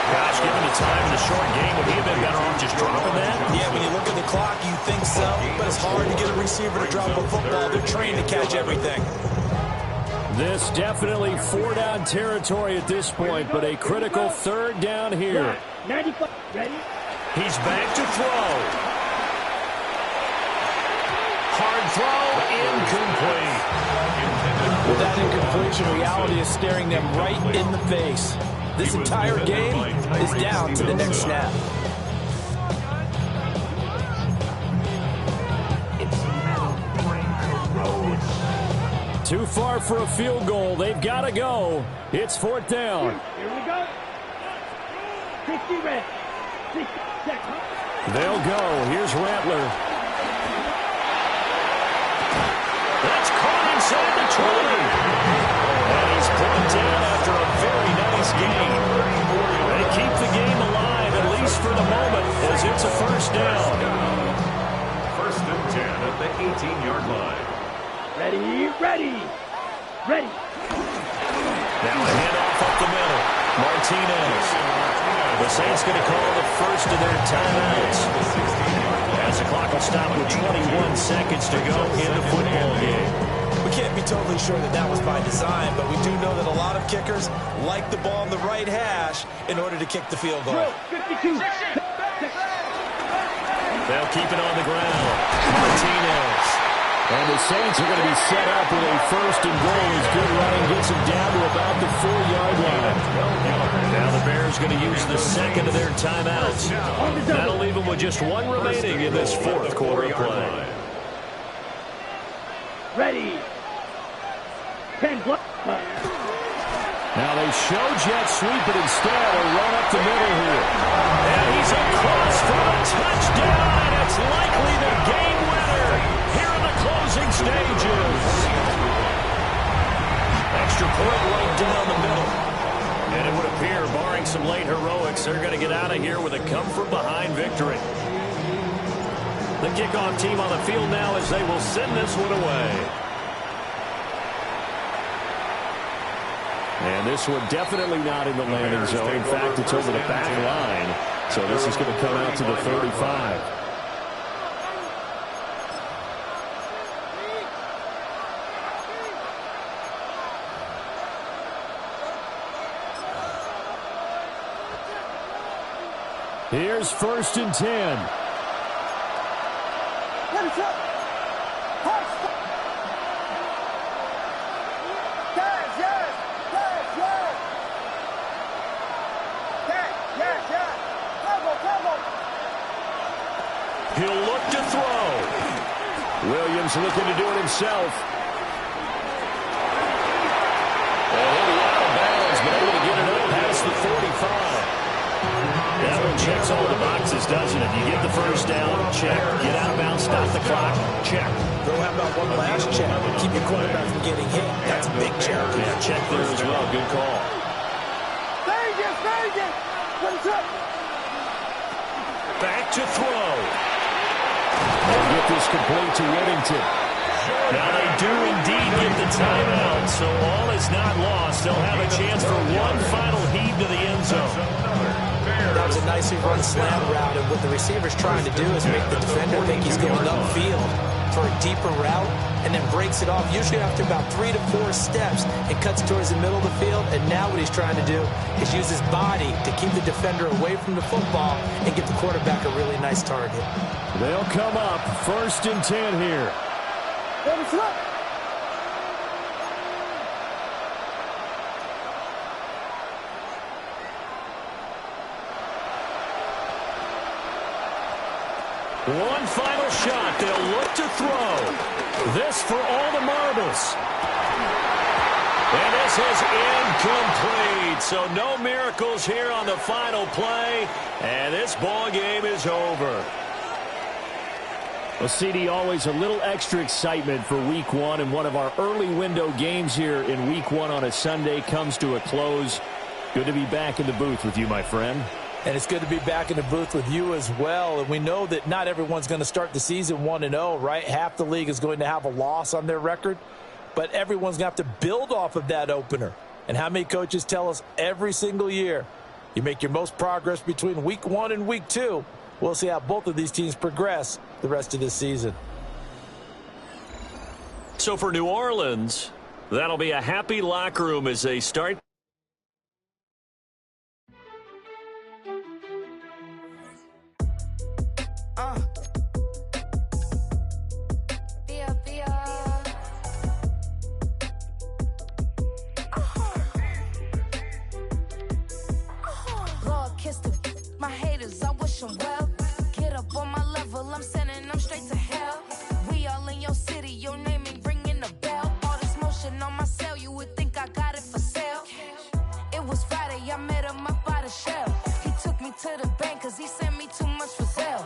Gosh, given the time in the short game, would he have been better off just dropping that? Yeah, when you look at the clock, you think so, but it's hard to get a receiver to drop a football. They're trained to catch everything. This definitely 4-down territory at this point, but a critical 3rd down here. 95, ready? He's back to throw. Hard throw, incomplete. With that incompletion, reality is staring them right in the face. This entire game is down to the next snap. Too far for a field goal. They've got to go. It's 4th down. Here we go. 60 red. 60 seconds. They'll go. Here's Rattler. That's caught inside the 20. And he's put down after a very nice game. They keep the game alive, at least for the moment, as it's a 1st down. 1st and 10 at the 18-yard line. Ready. Ready. Now a handoff up the middle. Martinez. The Saints going to call the first of their timeouts. As the clock will stop with 21 seconds to go in the football game. We can't be totally sure that that was by design, but we do know that a lot of kickers like the ball on the right hash in order to kick the field goal. 52. They'll keep it on the ground. Martinez. And the Saints are going to be set up with a 1st and goal as good running gets them down to about the 4-yard line. Now the Bears going to use the 2nd of their timeouts. That'll leave them with just 1 remaining in this 4th quarter play. Ready. 10 block. Now they show jet sweep, but instead a run up the middle here. And he's across for a touchdown, and it's likely the game winner here in the closing stages. Extra point right down the middle. And it would appear, barring some late heroics, they're going to get out of here with a come-from-behind victory. The kickoff team on the field now as they will send this one away. And this one definitely not in the landing zone. In fact, it's over the back line. So this is going to come out to the 35. Here's 1st and 10. He'll look to throw. Williams looking to do it himself. And he'll be out of bounds, but able to get it up past the 40. You get the first down, check. Get out of bounds, stop the clock, check. Go, how about one last check? Keep your quarterback from getting hit. That's a big check. Yeah, check there as well. Good call. Vegas! What is up? Back to throw. They'll get this complete to Whittington. Now they do indeed get the timeout, so all is not lost. They'll have a chance for one final heave to the end zone. That was a nicely run slant route, and what the receiver's trying to do is make the defender think he's going upfield for a deeper route, and then breaks it off, usually after about 3 to 4 steps, and cuts towards the middle of the field. And now what he's trying to do is use his body to keep the defender away from the football and get the quarterback a really nice target. They'll come up 1st and 10 here. One final shot. They'll look to throw. This for all the marbles. And this is incomplete. So no miracles here on the final play. And this ball game is over. Well, CD, always a little extra excitement for Week 1. And one of our early window games here in Week 1 on a Sunday comes to a close. Good to be back in the booth with you, my friend. And it's good to be back in the booth with you as well. And we know that not everyone's going to start the season 1-0, right? Half the league is going to have a loss on their record. But everyone's going to have to build off of that opener. And how many coaches tell us every single year, you make your most progress between Week 1 and Week 2. We'll see how both of these teams progress the rest of this season. So for New Orleans, that'll be a happy locker room as they start. Lord, kiss my haters, I wish them well. Get up on my level, I'm sending them straight to hell. We all in your city, your name ain't ringing the bell. All this motion on my cell, you would think I got it for sale. It was Friday, I met him up by the shell. He took me to the bank, cause he sent me too much for sale.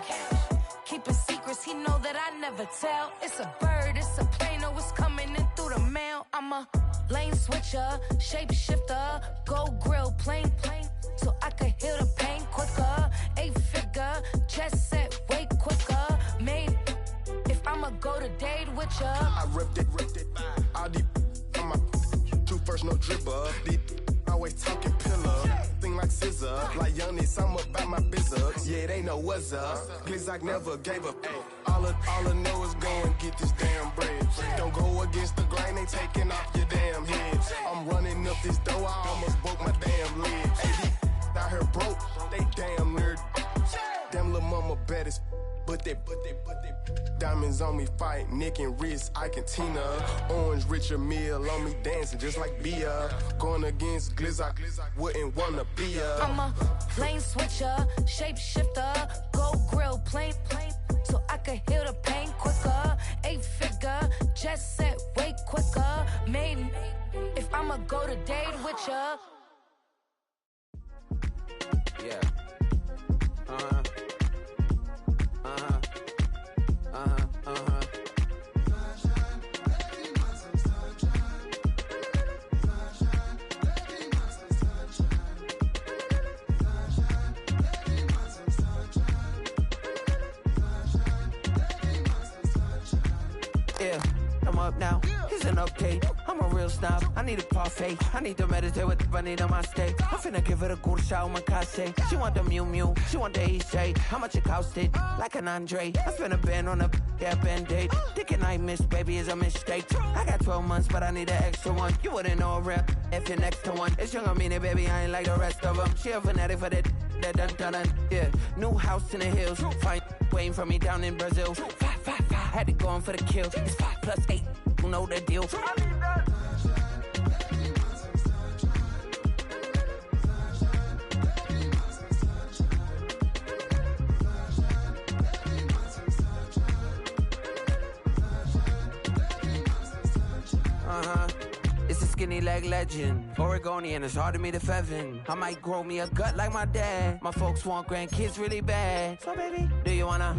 Keeping secrets, he know that I never tell. It's a bird, it's a plane, oh, it's coming in through the mail. I'm a lane switcher, shapeshifter, go grill, plane, so I could heal the pain quicker. 8-figure, chest set way quicker. Made, if I'ma go to date with ya. I ripped it, all deep on my two first, no dribble. Deep, always talking pillar. Thing like scissor, like youngest, I'm about my business. Yeah, they know what's up. Glizak never gave up. All I know is go and get this damn bread. Don't go against the grain, they taking off your damn head. I'm running up this door, I almost broke my damn leg. Hey, out here broke, they damn nerd. Damn little mama bad as but they diamonds on me fight, neck and wrist, I can Tina. Orange Richard Mill on me dancing just like Bia. Going against Glizak, wouldn't wanna be a. I'm a lane switcher, shapeshifter, go grill, plane, so I could heal the pain quicker. 8-figure, just set way quicker. Made, if I'ma go to date with ya. Yeah. Yeah, I'm up now. Here's an update. I'm a real snob. I need a parfait. I need to meditate with the bunny on my stay. I'm finna give it a good shot with my casse. She want the Mew Mew. She want the EJ. How much it costed? Like an Andre. I spent a band on a band-aid. Thinking I miss, baby, is a mistake. I got 12 months, but I need an extra one. You wouldn't know a rep if you're next to one. It's young, I mean it, baby, I ain't like the rest of them. She a fanatic for that dun. Yeah, new house in the hills. Fine, waiting for me down in Brazil. 5, had to go on for the kill. It's 5 plus 8, you know the deal. It's a skin many leg legend. Oregonian, it's hard to meet a Fevin. I might grow me a gut like my dad. My folks want grandkids really bad. So baby, do you wanna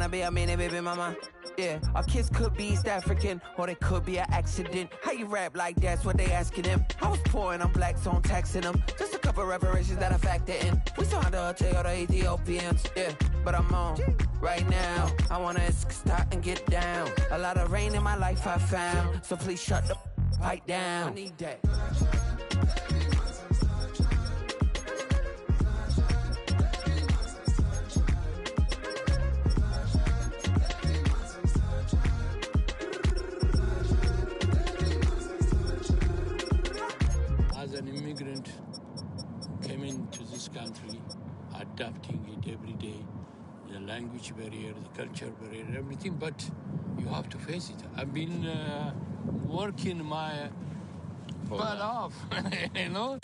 be a mini baby mama? Yeah, our kids could be East African, or they could be an accident. How you rap like that's what they asking him. I was poor and I'm black, so I'm taxing them. Just a couple reparations that I factor in. We still under take all the Ethiopians, yeah. But I'm on right now. I wanna stop and get down. A lot of rain in my life I found, so please shut the pipe down. I need that. As an immigrant, came into this country, adapting it every day, the language barrier, the culture barrier, everything, but you have to face it. I've been working my butt off, you know?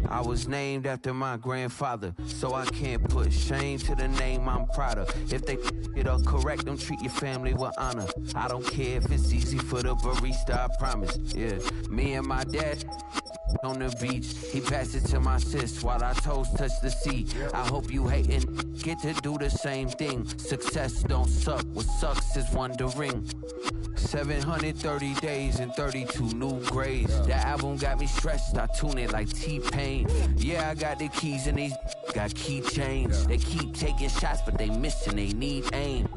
I was named after my grandfather, so I can't put shame to the name I'm proud of. If they it up correct, don't treat your family with honor. I don't care if it's easy for the barista, I promise. Yeah, me and my dad on the beach, he passed it to my sis while our toes touch the sea. I hope you hatin' get to do the same thing. Success don't suck, what sucks is wondering. 730 days and 32 new grades. That album got me stressed, I tune it like T-Pain. Yeah, I got the keys and these got keychains. They keep taking shots, but they missing, they need aim.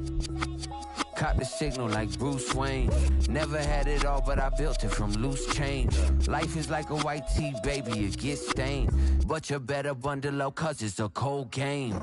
Caught the signal like Bruce Wayne. Never had it all, but I built it from loose change. Life is like a white tee, baby, it gets stained. But you better bundle up, cause it's a cold game.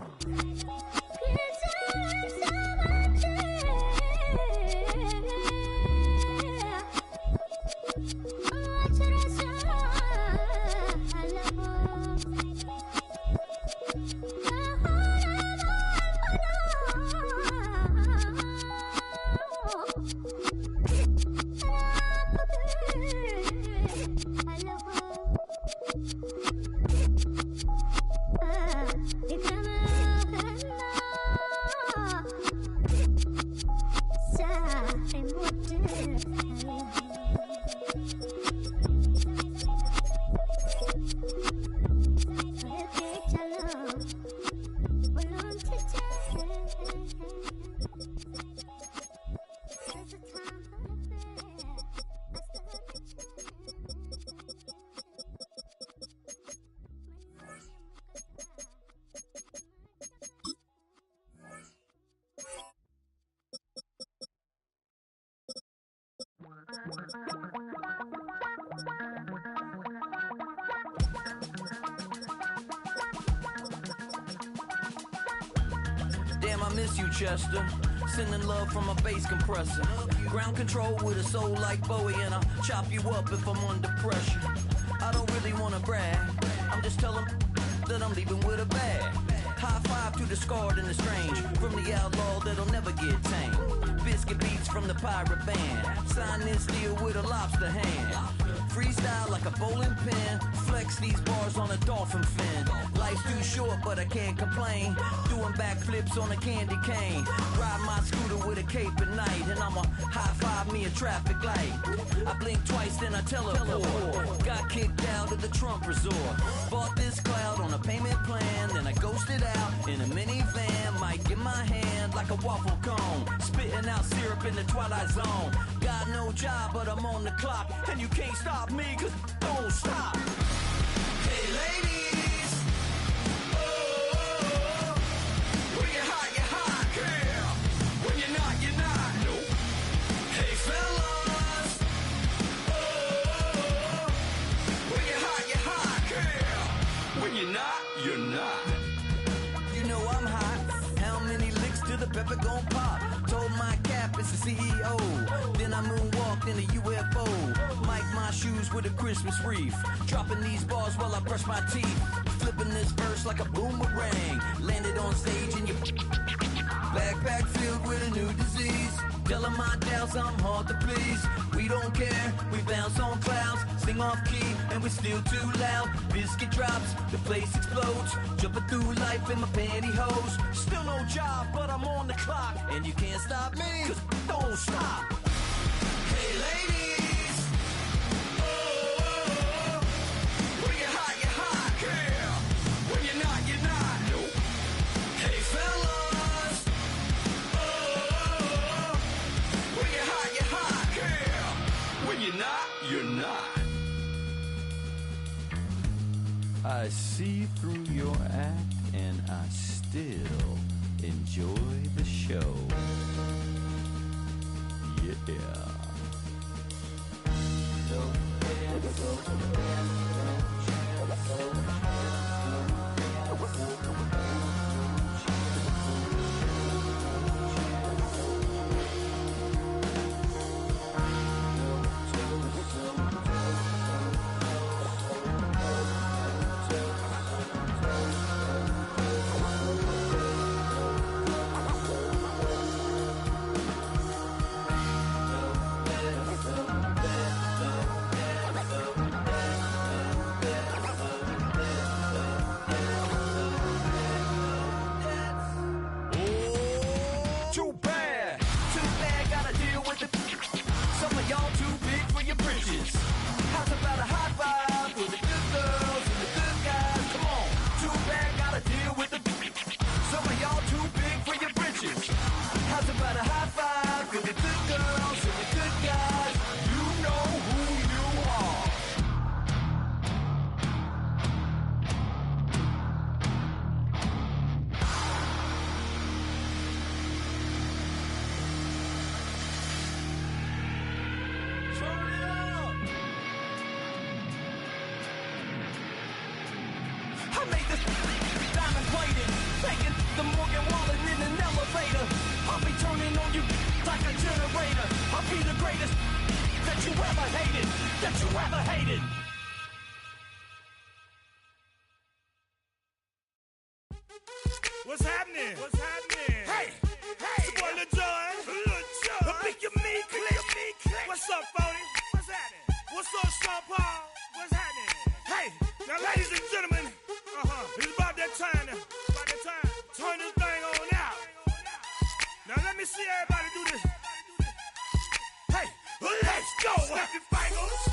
Damn, I miss you, Chester. Sending love from a bass compressor. Ground control with a soul like Bowie, and I'll chop you up if I'm under pressure. I don't really wanna brag, I'm just telling that I'm leaving with a bag. High five to the scarred and the strange, from the outlaw that'll never get tamed. Biscuit beats from the pirate band, sign this deal with a lobster hand. Freestyle like a bowling pin, flex these bars on a dolphin fin. Life's too short, but I can't complain. Doing backflips on a candy cane. Ride my scooter with a cape at night, and I'ma high five me a traffic light. I blink twice, then I teleport. Got kicked out of the Trump resort. Bought this cloud on a payment plan, then I ghosted out in a minivan. Mic in my hand like a waffle cone, spitting out syrup in the twilight zone. Got no job, but I'm on the clock, and you can't stop me, cause don't stop. Hey ladies, oh, when you're hot, girl. When you're not, nope. Hey fellas, oh, when you're hot, girl. When you're not, you're not. You know I'm hot, how many licks till the pepper gon' pop? Told my cap it's the CEO, then I moonwalked in a UFO. Mic my shoes with a Christmas wreath, dropping these bars while I brush my teeth. Flipping this verse like a boomerang, landed on stage in your backpack filled with a new disease. Tell them my doubts, I'm hard to please. We don't care, we bounce on clouds, sing off key, and we're still too loud. Biscuit drops, the place explodes. Jumping through life in my pantyhose. Still no job, but I'm on the clock, and you can't stop me, 'cause don't stop. Hey ladies, oh, when you're hot, yeah. When you're not, you're not. Nope. Hey fellas, oh, when you're hot, yeah. When you're not, you're not. I see through your act, and I still enjoy the show. Yeah. Too bad, gotta deal with it. Some of y'all too big for your britches. How's about a high five for the good girls and the good guys? Come on, too bad, gotta deal with it. Some of y'all too big for your britches. How's about a high five for the good girls and the good guys? You know who you are. I made this diamond plated, taking the Morgan Wallen in an elevator. I'll be turning on you like a generator. I'll be the greatest that you ever hated, that you ever hated. What's happening? What's happening? Hey, it's your boy Lil Jon. The Pick Your Me Click. What's up, Phony? What's happening? What's up, Sean Paul? What's happening? Hey, now ladies and gentlemen, it's about that time. Turn this thing on out. Now let me see everybody do this. Hey, let's go. Snap your fingers.